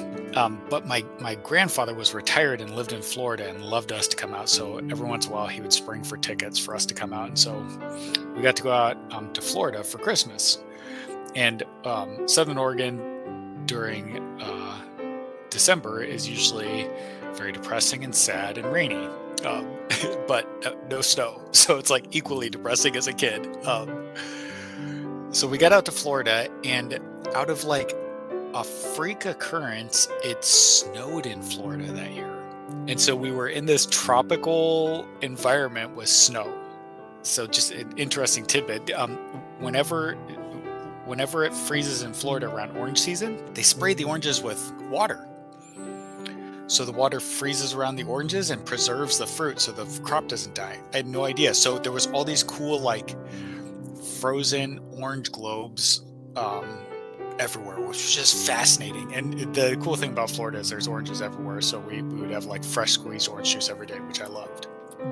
But my grandfather was retired and lived in Florida and loved us to come out. So every once in a while he would spring for tickets for us to come out. And so we got to go out to Florida for Christmas. And Southern Oregon during December is usually very depressing and sad and rainy. But no snow. So it's like equally depressing as a kid. So we got out to Florida, and out of like a freak occurrence, it snowed in Florida that year. And so we were in this tropical environment with snow. So just an interesting tidbit. Whenever it freezes in Florida around orange season, they spray the oranges with water. So the water freezes around the oranges and preserves the fruit so the crop doesn't die. I had no idea. So there was all these cool like frozen orange globes everywhere, which was just fascinating. And the cool thing about Florida is there's oranges everywhere, so we would have like fresh squeezed orange juice every day, which I loved.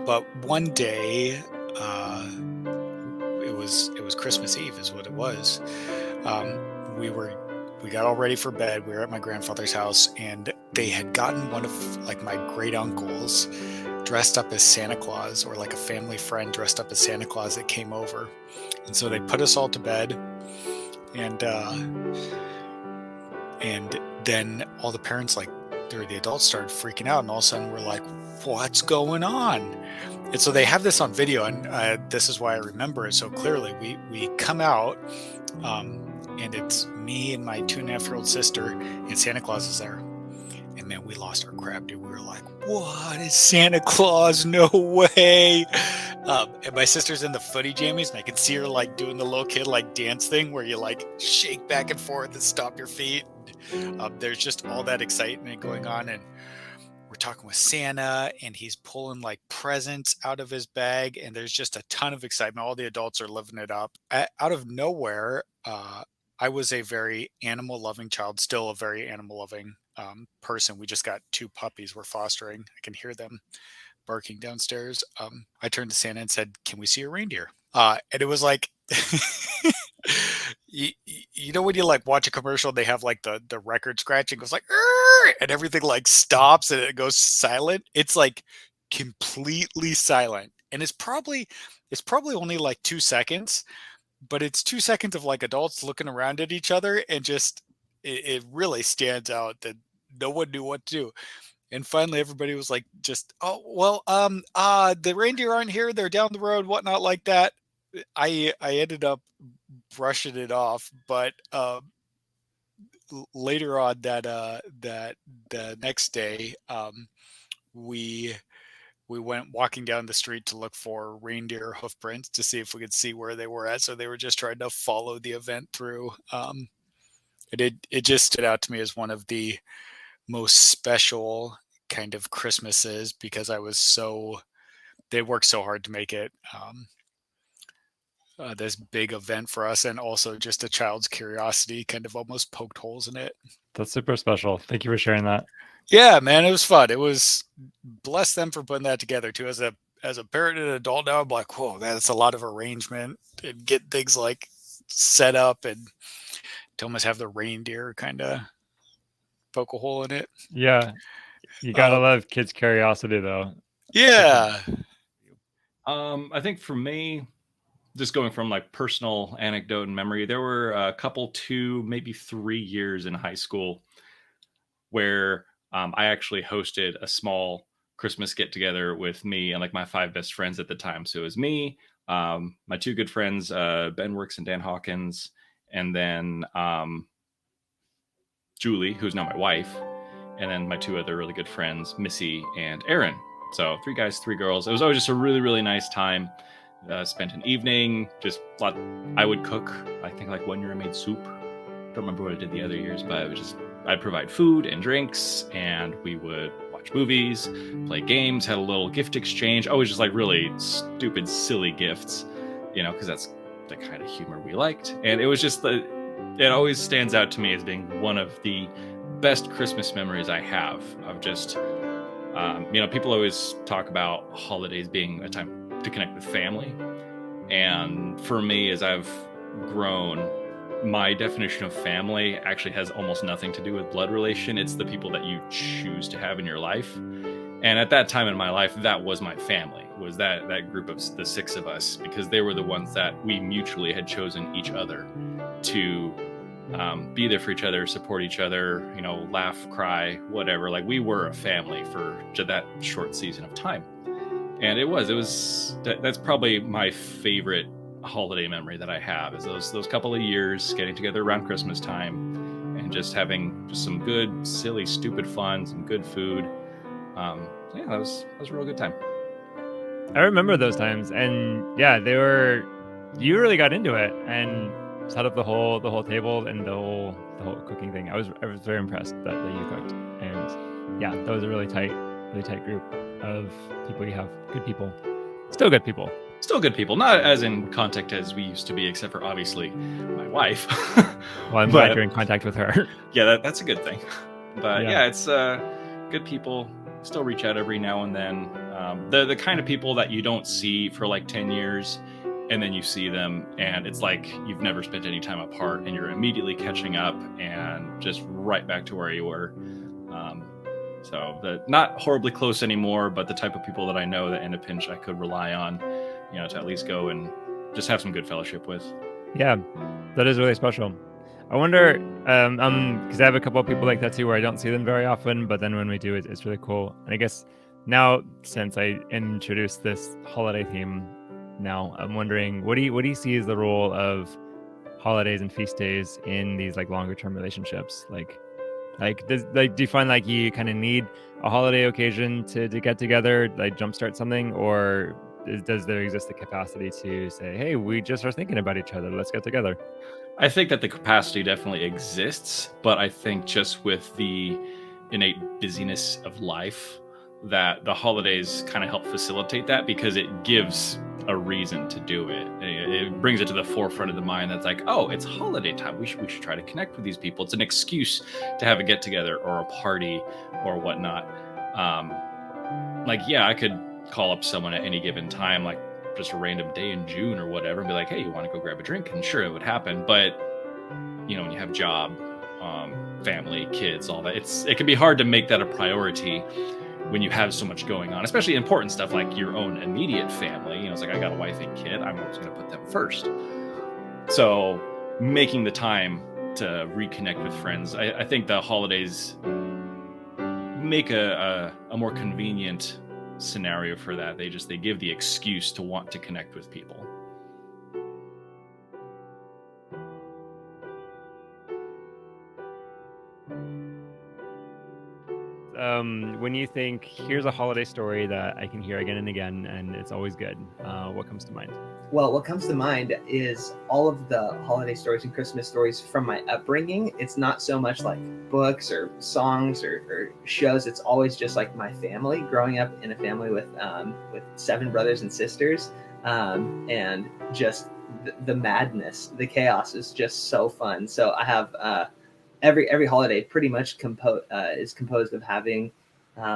But one day, it was Christmas Eve is what it was. We got all ready for bed. We were at my grandfather's house, and they had gotten one of like my great uncles dressed up as Santa Claus, or like a family friend dressed up as Santa Claus that came over. And so they put us all to bed, and then all the parents, like, the adults started freaking out, and all of a sudden we're like, what's going on? And so they have this on video, and this is why I remember it so clearly. We come out, and it's me and my 2.5-year-old sister, and Santa Claus is there. And man, we lost our crap, dude. We were like, what is Santa Claus? No way. And my sister's in the footy jammies, and I can see her like doing the little kid like dance thing where you like shake back and forth and stomp your feet. There's just all that excitement going on, and we're talking with Santa, and he's pulling like presents out of his bag, and there's just a ton of excitement. All the adults are living it up. Out of nowhere, I was a very animal-loving child, still a very animal-loving person. We just got 2 puppies we're fostering. I can hear them barking downstairs. I turned to Santa and said, "Can we see a reindeer?" And it was like, you know when you like watch a commercial, they have like the record scratching, goes like, and everything like stops and it goes silent. It's like completely silent, and it's probably only like 2 seconds, but it's 2 seconds of like adults looking around at each other, and just it really stands out that no one knew what to do. And finally everybody was like, just, oh well, the reindeer aren't here, they're down the road, whatnot, like that. I ended up brushing it off, but later on that the next day, we went walking down the street to look for reindeer hoof prints to see if we could see where they were at. So they were just trying to follow the event through. It just stood out to me as one of the most special kind of Christmases, because they worked so hard to make it this big event for us, and also just a child's curiosity kind of almost poked holes in it. That's super special. Thank you for sharing that. Yeah, man, it was fun. It was, bless them for putting that together too. As a parent and an adult now, I'm like, whoa, man, that's a lot of arrangement and get things like set up, and to almost have the reindeer kind of poke a hole in it. Yeah. You gotta love kids' curiosity though. Yeah. I think for me, just going from like personal anecdote and memory, there were a couple, 2, maybe 3 years in high school where I actually hosted a small Christmas get together with me and like my 5 best friends at the time. So it was me, my 2 good friends, Ben Works and Dan Hawkins, and then Julie, who's now my wife, and then my 2 other really good friends, Missy and Aaron. So 3 guys, 3 girls. It was always just a really, really nice time. Spent an evening, just thought I would cook. I think like 1 year I made soup. Don't remember what I did the other years, but it was just, I'd provide food and drinks, and we would watch movies, play games, had a little gift exchange. Always just like really stupid, silly gifts, because that's the kind of humor we liked. And it was just it always stands out to me as being one of the best Christmas memories I have of just, people always talk about holidays being a time to connect with family. And for me, as I've grown, my definition of family actually has almost nothing to do with blood relation. It's the people that you choose to have in your life. And at that time in my life, that was my family, was that group of the 6 of us, because they were the ones that we mutually had chosen each other to be there for each other, support each other, laugh, cry, whatever. Like, we were a family for that short season of time. And that's probably my favorite holiday memory that I have, is those couple of years getting together around Christmas time and just having just some good, silly, stupid fun, some good food. That was a real good time. I remember those times, and yeah, you really got into it and set up the whole table and the whole cooking thing. I was very impressed that you cooked, and yeah, that was a really tight group of people. You have good people, still good people. Still good people, not as in contact as we used to be, except for obviously my wife. Well, I'm glad you're in contact with her. Yeah, that's a good thing. But yeah, it's good people. Still reach out every now and then. The kind of people that you don't see for like 10 years, and then you see them, and it's like you've never spent any time apart, and you're immediately catching up and just right back to where you were. So not horribly close anymore, but the type of people that I know that in a pinch I could rely on, to at least go and just have some good fellowship with. Yeah, that is really special. I wonder, because I have a couple of people like that too, where I don't see them very often, but then when we do, it's really cool. And I guess now, since I introduced this holiday theme, now I'm wondering, what do you see as the role of holidays and feast days in these like longer term relationships? Do you find like you kind of need a holiday occasion to get together, like jumpstart something, or does there exist the capacity to say, hey, we just are thinking about each other, let's get together? I think that the capacity definitely exists, but I think just with the innate busyness of life, that the holidays kind of help facilitate that, because it gives a reason to do it. It brings it to the forefront of the mind that's like, oh, it's holiday time. We should try to connect with these people. It's an excuse to have a get together or a party or whatnot. I could call up someone at any given time, like just a random day in June or whatever, and be like, hey, you want to go grab a drink? And sure, it would happen. But when you have job, family, kids, all that, it can be hard to make that a priority when you have so much going on, especially important stuff like your own immediate family. It's like, I got a wife and kid, I'm always going to put them first. So making the time to reconnect with friends, I think the holidays make a more convenient scenario for that. They give the excuse to want to connect with people. When you think, here's a holiday story that I can hear again and again, and it's always good, what comes to mind? Well, what comes to mind is all of the holiday stories and Christmas stories from my upbringing. It's not so much like books or songs or shows. It's always just like my family, growing up in a family with 7 brothers and sisters, and just the madness, the chaos is just so fun. So I have every holiday pretty much is composed of having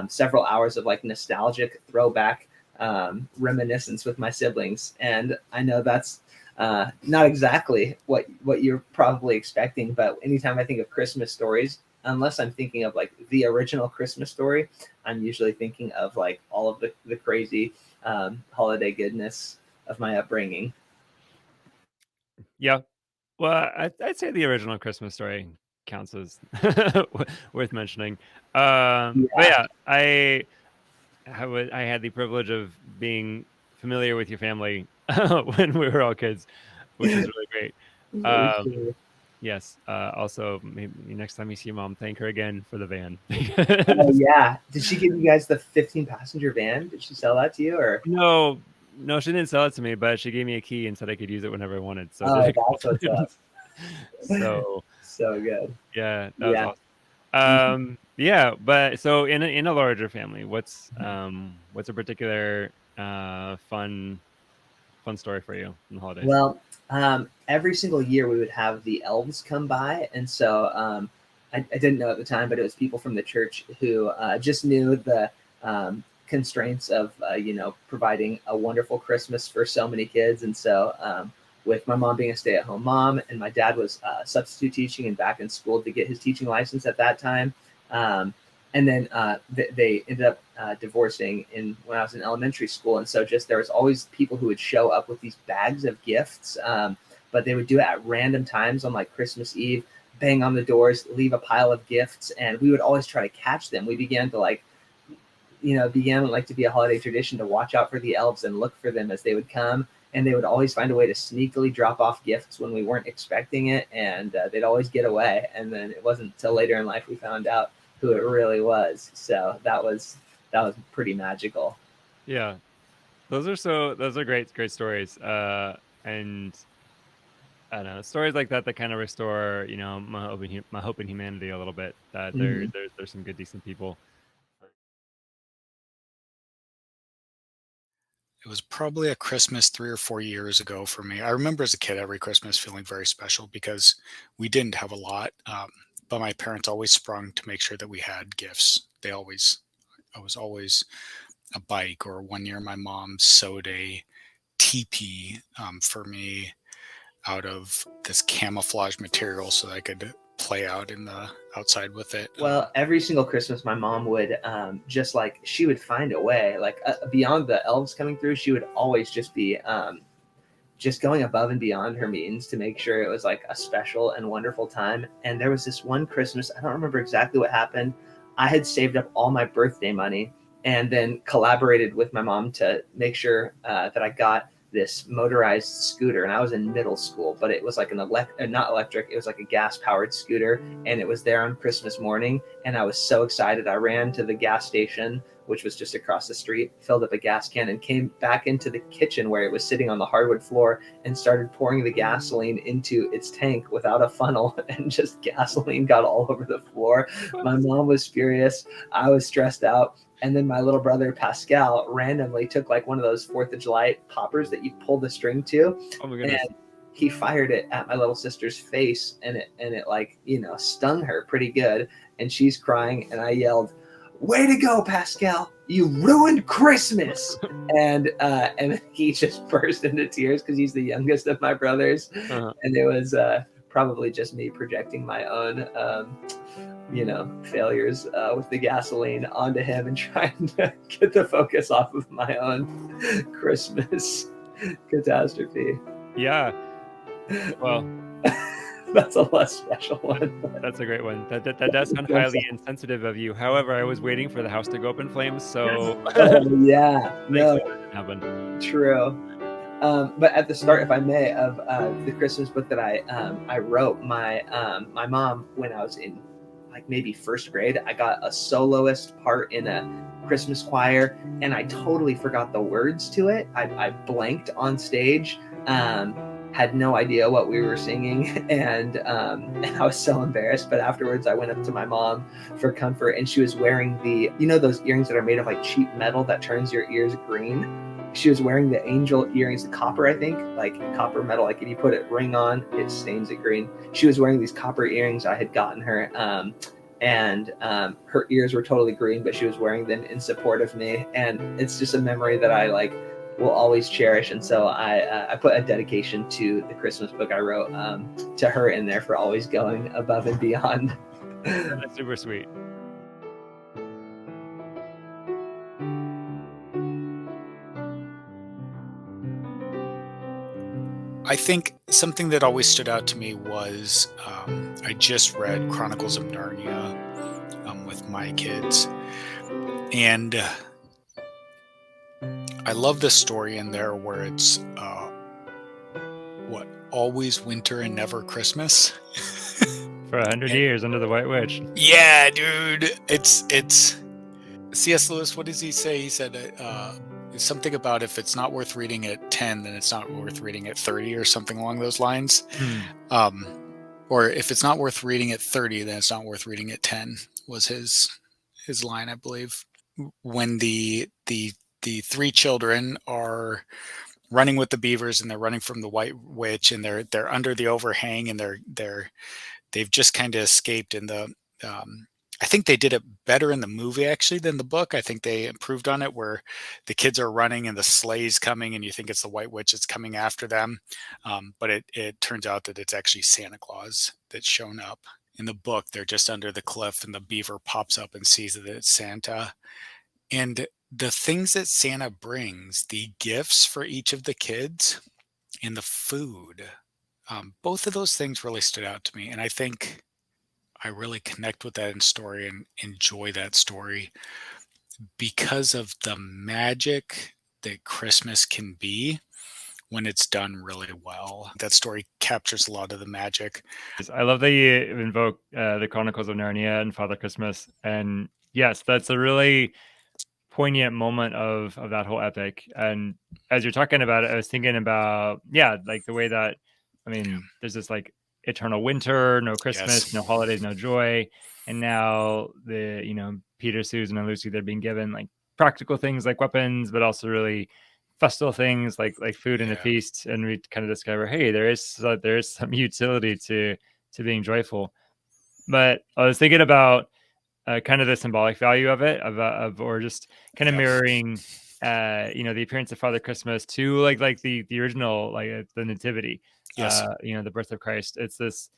several hours of like nostalgic throwback reminiscence with my siblings. And I know that's not exactly what you're probably expecting, but anytime I think of Christmas stories, unless I'm thinking of like the original Christmas story, I'm usually thinking of like all of the crazy holiday goodness of my upbringing. Yeah, well, I'd say the original Christmas story counts as worth mentioning. But yeah, I had the privilege of being familiar with your family when we were all kids, which is really great. Yes. Also, maybe next time you see your mom, thank her again for the van. Oh yeah, did she give you guys the 15-passenger van? Did she sell that to you, or No, she didn't sell it to me, but she gave me a key and said I could use it whenever I wanted. So that's what's up. So good. Yeah, that was awesome. Yeah, but so in a larger family, what's a particular fun story for you in the holidays? Well, every single year we would have the elves come by, and so I didn't know at the time, but it was people from the church who just knew the constraints of providing a wonderful Christmas for so many kids. And so with my mom being a stay-at-home mom, and my dad was substitute teaching and back in school to get his teaching license at that time. And then they ended up divorcing when I was in elementary school. And so there was always people who would show up with these bags of gifts, but they would do it at random times on like Christmas Eve, bang on the doors, leave a pile of gifts. And we would always try to catch them. We began to to be a holiday tradition to watch out for the elves and look for them as they would come. And they would always find a way to sneakily drop off gifts when we weren't expecting it. And they'd always get away. And then it wasn't until later in life we found out who it really was. So that was pretty magical. Yeah, those are great stories. And I don't know, stories like that kind of restore my hope in humanity a little bit. That there's some good, decent people. It was probably a Christmas 3 or 4 years ago for me. I remember as a kid every Christmas feeling very special because we didn't have a lot, but my parents always sprung to make sure that we had gifts. I was always a bike, or one year my mom sewed a teepee for me out of this camouflage material so that I could play out in the outside with it? Well, every single Christmas, my mom would just like, she would find a way, like beyond the elves coming through, she would always just be just going above and beyond her means to make sure it was like a special and wonderful time. And there was this one Christmas, I don't remember exactly what happened. I had saved up all my birthday money and then collaborated with my mom to make sure that I got this motorized scooter. And I was in middle school, but it was like not electric, it was like a gas powered scooter. And it was there on Christmas morning. And I was so excited. I ran to the gas station, which was just across the street, filled up a gas can, and came back into the kitchen where it was sitting on the hardwood floor and started pouring the gasoline into its tank without a funnel, and just gasoline got all over the floor. My mom was furious. I was stressed out. And then my little brother, Pascal, randomly took like one of those 4th of July poppers that you pull the string to. Oh my goodness. And he fired it at my little sister's face, and it like, stung her pretty good. And she's crying, and I yelled, "Way to go, Pascal! You ruined Christmas!" And he just burst into tears because he's the youngest of my brothers. Uh-huh. And it was probably just me projecting my own, failures with the gasoline onto him and trying to get the focus off of my own Christmas catastrophe. Yeah. Well, that's a less special one. But that's a great one. That does sound highly insensitive of you. However, I was waiting for the house to go up in flames, so yeah, no, that didn't happen. True. But at the start, if I may, of the Christmas book that I wrote, my mom, when I was in like maybe 1st grade, I got a soloist part in a Christmas choir, and I totally forgot the words to it. I blanked on stage, had no idea what we were singing, and I was so embarrassed. But afterwards, I went up to my mom for comfort, and she was wearing those earrings that are made of like cheap metal that turns your ears green. She was wearing the angel earrings, the copper, I think, like copper metal. Like if you put a ring on, it stains it green. She was wearing these copper earrings I had gotten her, and her ears were totally green, but she was wearing them in support of me. And it's just a memory that I will always cherish. And so I put a dedication to the Christmas book I wrote to her in there for always going above and beyond. That's super sweet. I think something that always stood out to me was I just read Chronicles of Narnia with my kids, and I love the story in there where it's always winter and never Christmas. For 100 years under the White Witch. Yeah, dude, it's C.S. Lewis. What does he say? He said something about if it's not worth reading at 10, then it's not worth reading at 30, or something along those lines. Or if it's not worth reading at 30, then it's not worth reading at 10, was his line, I believe. When the 3 children are running with the beavers, and they're running from the White Witch, and they're under the overhang, and they've just kind of escaped. And I think they did it better in the movie actually than the book. I think they improved on it, where the kids are running and the sleigh's coming, and you think it's the White Witch that's coming after them. But it turns out that it's actually Santa Claus that's shown up. In the book, they're just under the cliff, and the beaver pops up and sees that it's Santa. And the things that Santa brings, the gifts for each of the kids and the food, both of those things really stood out to me. And I think I really connect with that in story and enjoy that story because of the magic that Christmas can be when it's done really well. That story captures a lot of the magic. I love that you invoke the Chronicles of Narnia and Father Christmas. And yes, that's a really poignant moment of that whole epic. And as you're talking about it, I was thinking about, like the way that, there's this like eternal winter, no Christmas, no holidays, no joy. And now Peter, Susan, and Lucy, they're being given like practical things like weapons, but also really festal things like food and a feast. And we kind of discover, hey, there is some utility to being joyful. But I was thinking about kind of the symbolic value of it, or just kind of mirroring, the appearance of Father Christmas to like the original, like the Nativity, the birth of Christ. It's this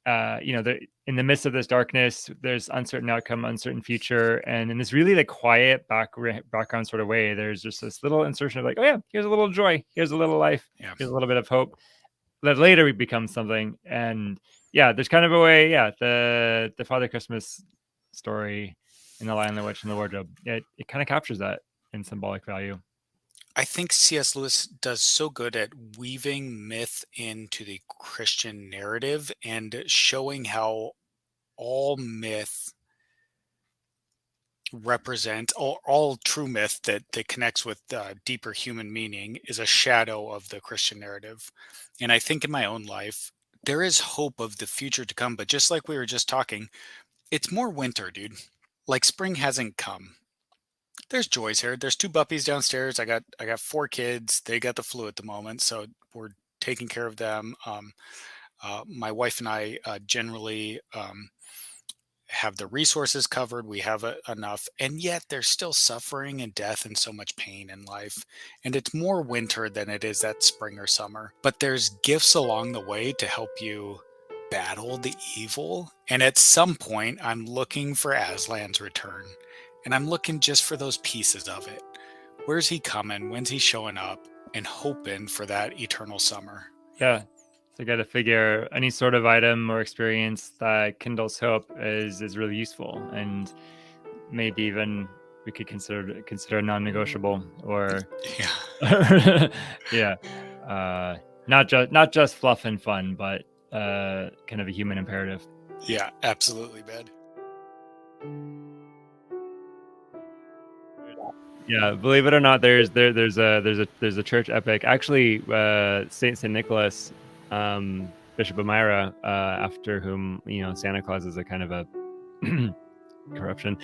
in the midst of this darkness, there's uncertain outcome, uncertain future, and in this really like quiet background sort of way, there's just this little insertion of like, oh yeah, here's a little joy, here's a little life, here's a little bit of hope that later becomes something. And yeah, there's kind of a way, the Father Christmas story in The Lion, the Witch, and the Wardrobe, it kind of captures that in symbolic value. I think C.S. Lewis does so good at weaving myth into the Christian narrative and showing how all myth represent all true myth that connects with deeper human meaning is a shadow of the Christian narrative. And I think in my own life, there is hope of the future to come. But just like we were just talking, it's more winter, dude. Like spring hasn't come. There's joys here. There's 2 puppies downstairs. I got 4 kids. They got the flu at the moment, so we're taking care of them. My wife and I generally have the resources covered. We have enough, and yet there's still suffering and death and so much pain in life. And it's more winter than it is that spring or summer. But there's gifts along the way to help you battle the evil. And at some point, I'm looking for Aslan's return. And I'm looking just for those pieces of it. Where's he coming? When's he showing up? And hoping for that eternal summer. Yeah. So you got to figure any sort of item or experience that kindles hope is really useful, and maybe even we could consider non-negotiable, or not just fluff and fun, but kind of a human imperative. Yeah, absolutely, man. Yeah, believe it or not, there's a church epic. Actually, Saint Nicholas, Bishop of Myra, after whom Santa Claus is a kind of a corruption.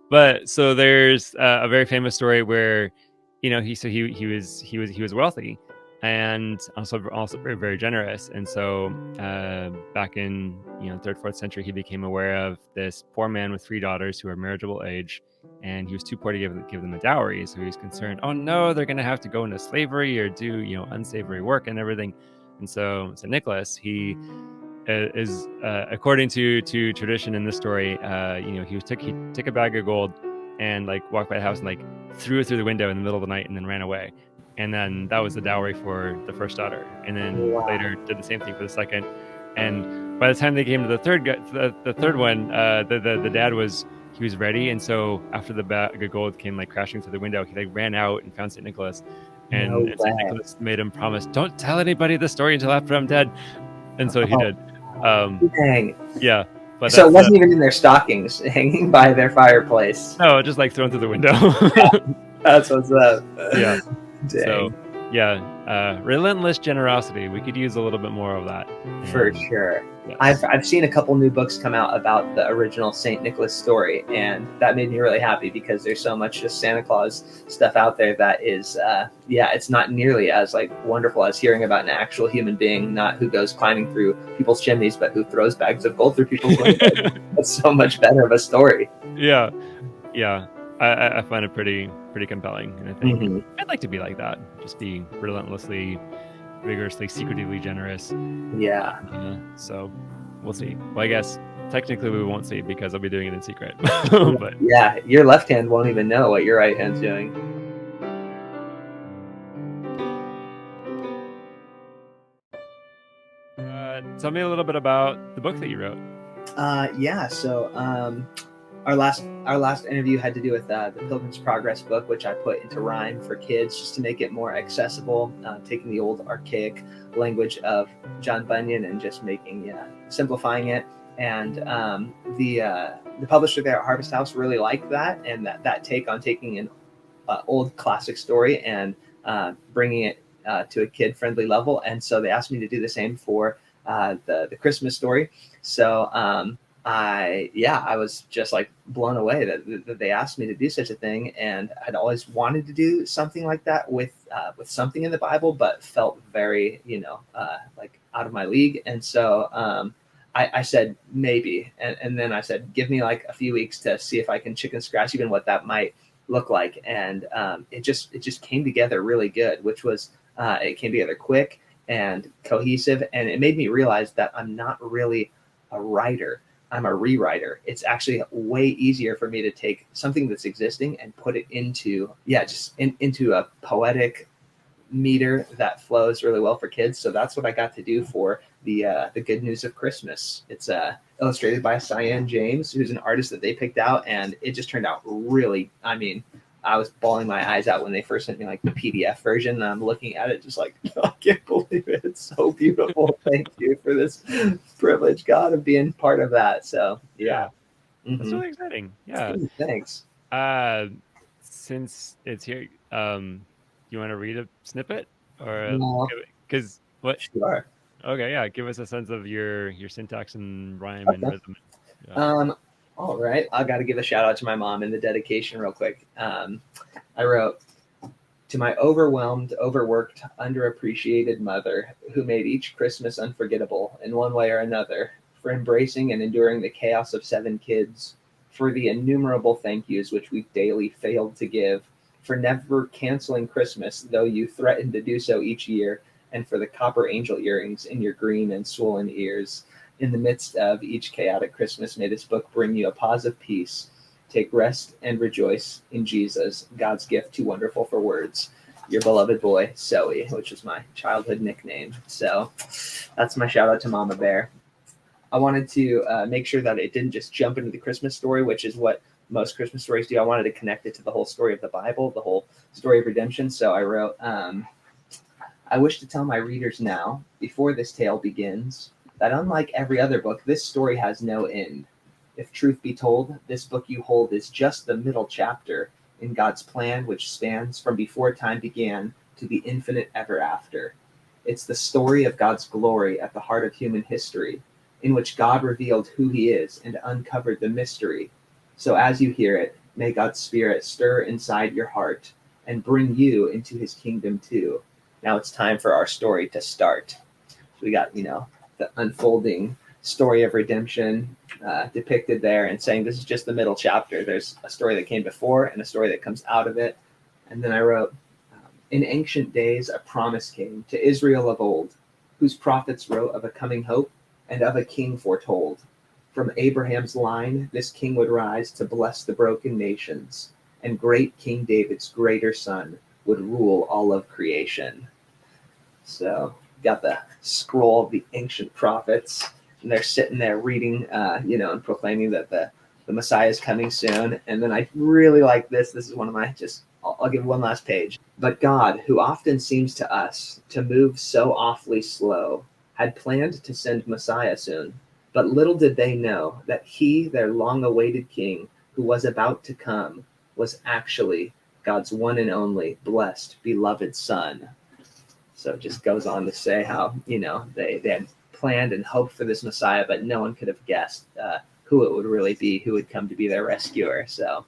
But so there's a very famous story where he was wealthy and also very, very generous. And so back in 3rd, 4th century, he became aware of this poor man with 3 daughters who are marriageable age, and he was too poor to give them a dowry. So he was concerned, oh no, they're going to have to go into slavery or do unsavory work and everything. And so Nicholas, he is according to tradition in this story, he took a bag of gold and like walked by the house and like threw it through the window in the middle of the night and then ran away. And then that was the dowry for the first daughter. And then later did the same thing for the second. And by the time they came to the third one, the dad was ready. And so after the bag of gold came like crashing through the window, he like ran out and found St. Nicholas. And St. Nicholas made him promise, don't tell anybody the story until after I'm dead. And so he did. Dang. Yeah. But so it wasn't even in their stockings hanging by their fireplace. No, just like thrown through the window. That's what's up. Yeah. Dang. So yeah, relentless generosity. We could use a little bit more of that. For sure. Yes. I've seen a couple new books come out about the original St. Nicholas story, and that made me really happy because there's so much just Santa Claus stuff out there that is, it's not nearly as like wonderful as hearing about an actual human being, not who goes climbing through people's chimneys, but who throws bags of gold through people's windows. That's so much better of a story. Yeah. I find it pretty compelling, and I think I'd like to be like that. Just be relentlessly, vigorously, secretively generous. Yeah. So we'll see. Well, I guess technically we won't see because I'll be doing it in secret. But yeah, your left hand won't even know what your right hand's doing. Tell me a little bit about the book that you wrote. So our last interview had to do with the Pilgrim's Progress book, which I put into rhyme for kids just to make it more accessible, taking the old archaic language of John Bunyan and just simplifying it. And the publisher there at Harvest House really liked that, and that take on taking an old classic story and bringing it to a kid-friendly level. And so they asked me to do the same for the Christmas story. So I was just like blown away that they asked me to do such a thing, and I'd always wanted to do something like that with something in the Bible, but felt very like out of my league. And so I said maybe, and then I said give me like a few weeks to see if I can chicken scratch even what that might look like, and it just came together really good, which was it came together quick. and cohesive. And it made me realize that I'm not really a writer. I'm a rewriter. It's actually way easier for me to take something that's existing and put it into, into a poetic meter that flows really well for kids. So that's what I got to do for the Good News of Christmas. It's illustrated by Cyan James, who's an artist that they picked out, and it just turned out really, I mean, I was bawling my eyes out when they first sent me like the PDF version, and I'm looking at it just like, I can't believe it. It's so beautiful. Thank you for this privilege, God, of being part of that. So yeah. That's really exciting. Yeah. Thanks. Since it's here, you want to read a snippet, or No. because what? Sure. Okay, yeah. Give us a sense of your syntax and rhyme and rhythm. Yeah. All right. I got to give a shout out to my mom in the dedication real quick. I wrote, to my overwhelmed, overworked, underappreciated mother, who made each Christmas unforgettable in one way or another, for embracing and enduring the chaos of 7 kids, for the innumerable thank yous which we've daily failed to give, for never canceling Christmas, though you threatened to do so each year, and for the copper angel earrings in your green and swollen ears. In the midst of each chaotic Christmas, may this book bring you a pause of peace. Take rest and rejoice in Jesus, God's gift too wonderful for words. Your beloved boy, Zoe, which is my childhood nickname. So that's my shout out to Mama Bear. I wanted to make sure that it didn't just jump into the Christmas story, which is what most Christmas stories do. I wanted to connect it to the whole story of the Bible, the whole story of redemption. So I wrote, I wish to tell my readers now, before this tale begins, that unlike every other book, this story has no end. If truth be told, this book you hold is just the middle chapter in God's plan, which spans from before time began to the infinite ever after. It's the story of God's glory at the heart of human history, in which God revealed who he is and uncovered the mystery. So as you hear it, may God's Spirit stir inside your heart and bring you into his kingdom too. Now it's time for our story to start. So we got, the unfolding story of redemption depicted there, and saying this is just the middle chapter. There's a story that came before and a story that comes out of it. And then I wrote, in ancient days a promise came to Israel of old, whose prophets wrote of a coming hope and of a king foretold. From Abraham's line this king would rise to bless the broken nations, and great King David's greater son would rule all of creation. So got the scroll of the ancient prophets, and they're sitting there reading, and proclaiming that the Messiah is coming soon. And then I really like this. This is one of my I'll give one last page. But God, who often seems to us to move so awfully slow, had planned to send Messiah soon. But little did they know that he, their long-awaited king, who was about to come, was actually God's one and only blessed, beloved son. So it just goes on to say how, they had planned and hoped for this Messiah, but no one could have guessed who it would really be, who would come to be their rescuer. So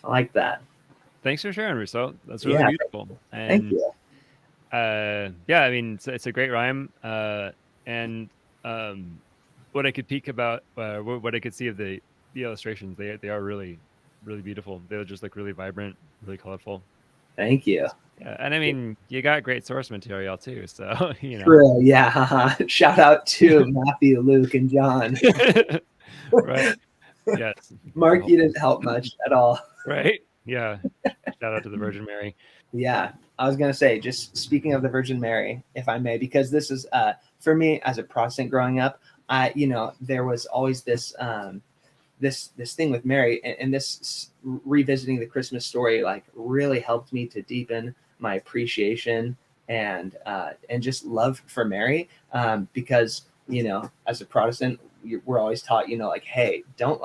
I like that. Thanks for sharing, Rousseau. That's really beautiful. And, thank you. I mean, it's a great rhyme. And what I could peek about, what I could see of the illustrations, they are really, really beautiful. They just look really vibrant, really colorful. Thank you. Yeah, and I mean, you got great source material too, so True, yeah. Shout out to Matthew, Luke, and John. Right. Yes. Mark, you didn't help much at all. Right. Yeah. Shout out to the Virgin Mary. Yeah, I was gonna say, just speaking of the Virgin Mary, if I may, because this is for me as a Protestant growing up, there was always this this thing with Mary, and this revisiting the Christmas story like really helped me to deepen my appreciation and just love for Mary, because as a Protestant we're always taught hey, don't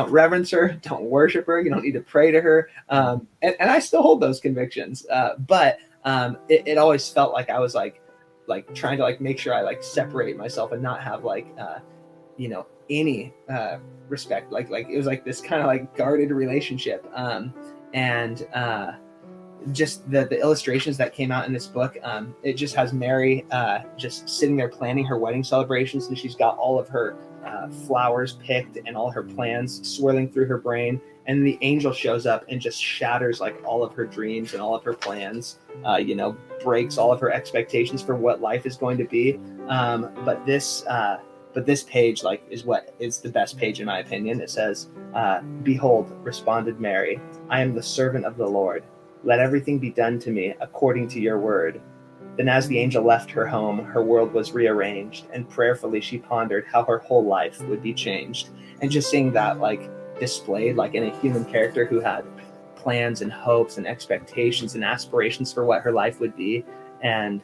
reverence her, don't worship her, you don't need to pray to her, and I still hold those convictions, but it always felt like I was like trying to make sure I separate myself and not have any respect, like it was this kind of guarded relationship, and just the illustrations that came out in this book, it just has Mary just sitting there planning her wedding celebrations, and she's got all of her flowers picked and all her plans swirling through her brain, and the angel shows up and just shatters like all of her dreams and all of her plans, breaks all of her expectations for what life is going to be. But this page like is what is the best page in my opinion. It says, "Behold," responded Mary, "I am the servant of the Lord. Let everything be done to me according to your word." Then as the angel left her home, her world was rearranged, and prayerfully she pondered how her whole life would be changed. And just seeing that like displayed like in a human character who had plans and hopes and expectations and aspirations for what her life would be, and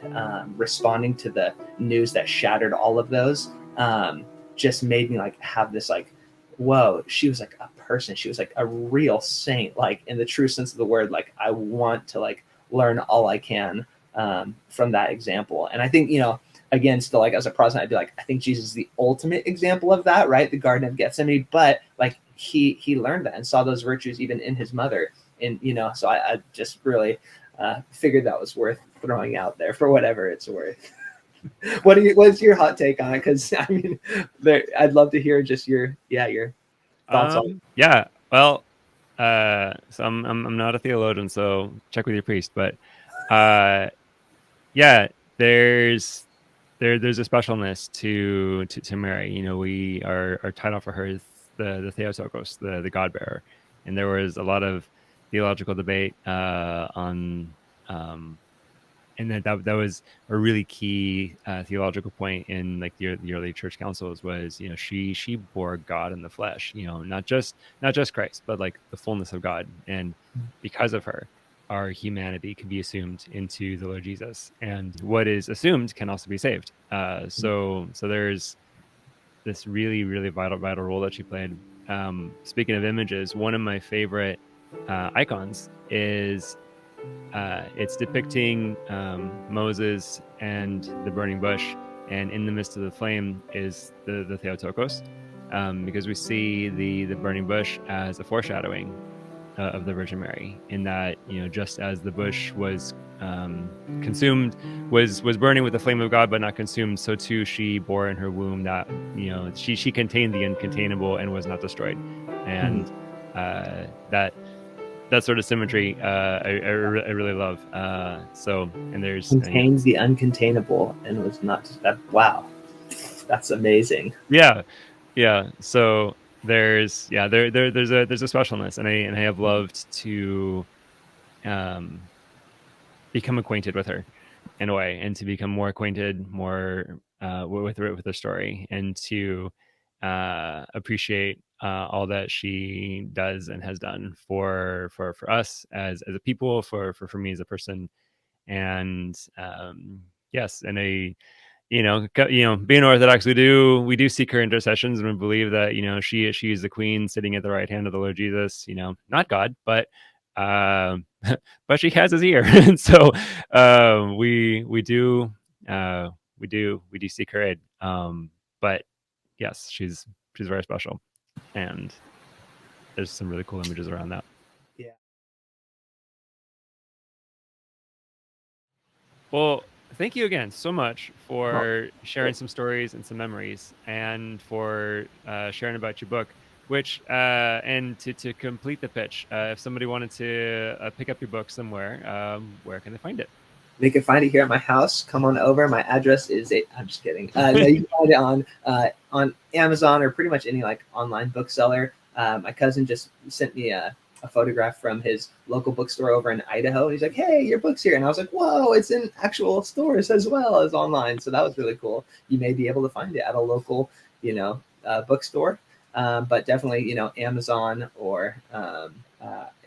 responding to the news that shattered all of those, just made me like have this like, whoa, she was like a person. She was like a real saint, like in the true sense of the word. Like I want to like learn all I can from that example. And I think, again, still like as a Protestant, I'd be like, I think Jesus is the ultimate example of that, right? The Garden of Gethsemane, but like he learned that and saw those virtues even in his mother. And, so I just really figured that was worth throwing out there for whatever it's worth. What's your hot take on it? Because I mean, I'd love to hear just your thoughts on it. Yeah. Well, so I'm not a theologian, so check with your priest. But yeah, there's a specialness to Mary. We our title for her is the Theotokos, the God bearer, and there was a lot of theological debate on and that was a really key theological point in like the early church councils was she bore God in the flesh, not just Christ, but like the fullness of God, and because of her our humanity can be assumed into the Lord Jesus, and what is assumed can also be saved. So there's this really vital role that she played. Speaking of images, one of my favorite icons is it's depicting Moses and the burning bush, and in the midst of the flame is the Theotokos, because we see the burning bush as a foreshadowing of the Virgin Mary, in that just as the bush was consumed, was burning with the flame of God but not consumed, so too she bore in her womb that she contained the uncontainable and was not destroyed, and that sort of symmetry I really love. And there's Contains the uncontainable and was not that. Wow, that's amazing. Yeah. So there's there's a specialness, and I have loved to become acquainted with her in a way, and to become more acquainted with her story, and to appreciate all that she does and has done for us as a people, for me as a person. And yes, and being Orthodox, we do seek her intercessions, and we believe that she is the Queen sitting at the right hand of the Lord Jesus. Not God, but but she has his ear, and so we do seek her aid. But yes, she's very special, and there's some really cool images around that. Yeah. Well, thank you again so much for sharing some stories and some memories, and for sharing about your book. Which and to complete the pitch, if somebody wanted to pick up your book somewhere, where can they find it? They can find it here at my house. Come on over. My address is I'm just kidding. No, you can find it on Amazon or pretty much any like online bookseller. My cousin just sent me a photograph from his local bookstore over in Idaho. He's like, "Hey, your book's here," and I was like, "Whoa, it's in actual stores as well as online." So that was really cool. You may be able to find it at a local, bookstore, but definitely, Amazon or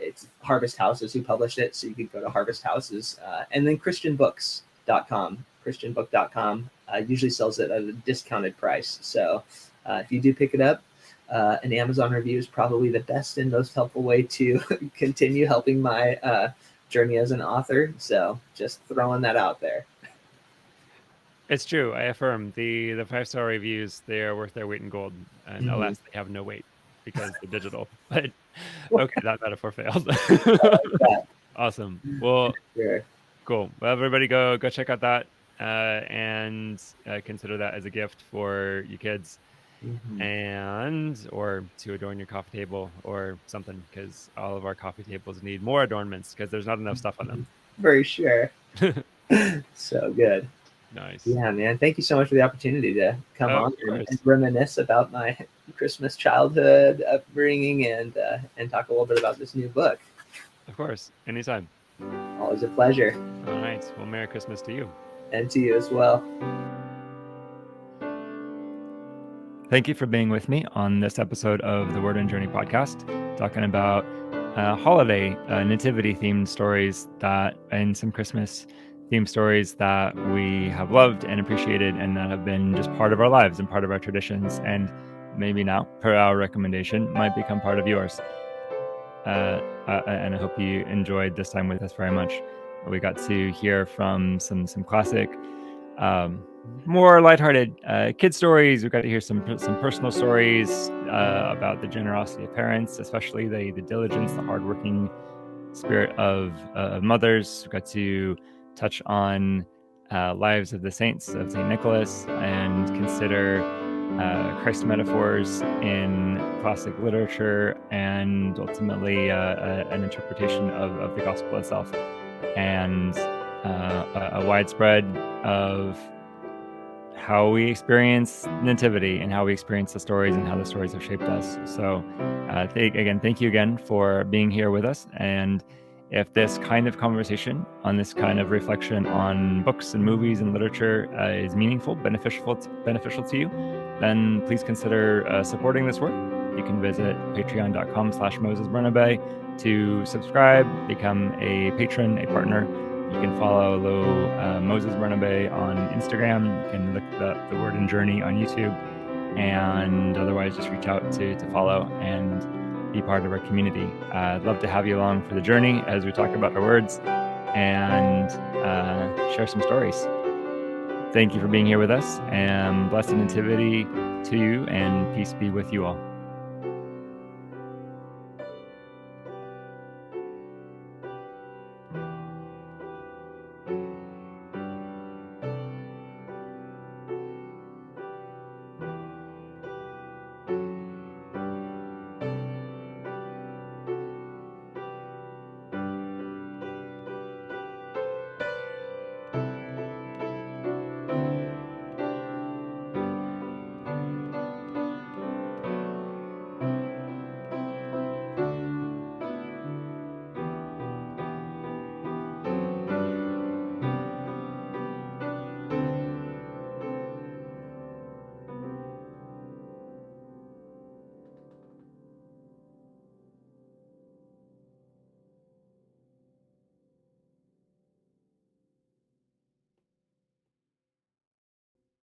it's Harvest Houses who published it. So you could go to Harvest Houses, and then christianbooks.com. Christianbook.com usually sells it at a discounted price. So if you do pick it up, an Amazon review is probably the best and most helpful way to continue helping my journey as an author. So just throwing that out there. It's true. I affirm the 5-star reviews, they are worth their weight in gold, and alas, they have no weight because they're digital. But okay, that metaphor failed. Awesome. Well, Sure. cool. Well, everybody go check out that and consider that as a gift for you kids. and or to adorn your coffee table or something, because all of our coffee tables need more adornments because there's not enough stuff on them. For sure. So good. Nice. Yeah, man. Thank you so much for the opportunity to come on and reminisce about my Christmas childhood upbringing and talk a little bit about this new book. Of course. Anytime. Always a pleasure. All right. Well, Merry Christmas to you. And to you as well. Thank you for being with me on this episode of the Word and Journey podcast, talking about holiday nativity themed stories and some Christmas themed stories that we have loved and appreciated and that have been just part of our lives and part of our traditions, and maybe now, per our recommendation, might become part of yours. And I hope you enjoyed this time with us very much. We got to hear from some classic, more lighthearted kid stories. We got to hear some personal stories about the generosity of parents, especially the diligence, the hardworking spirit of mothers. We got to touch on lives of the saints of St. Nicholas and consider Christ metaphors in classic literature and ultimately an interpretation of the gospel itself, and a widespread of how we experience nativity and how we experience the stories and how the stories have shaped us. So thank you again for being here with us. And if this kind of conversation on this kind of reflection on books and movies and literature is meaningful, beneficial to you, then please consider supporting this work. You can visit patreon.com/MosesBernabe to subscribe, become a patron, a partner. You can follow Moses Bernabe on Instagram. You can look the Word and Journey on YouTube, and otherwise just reach out to follow and be part of our community. I'd love to have you along for the journey as we talk about our words and share some stories. Thank you for being here with us, and blessed nativity to you, and peace be with you all.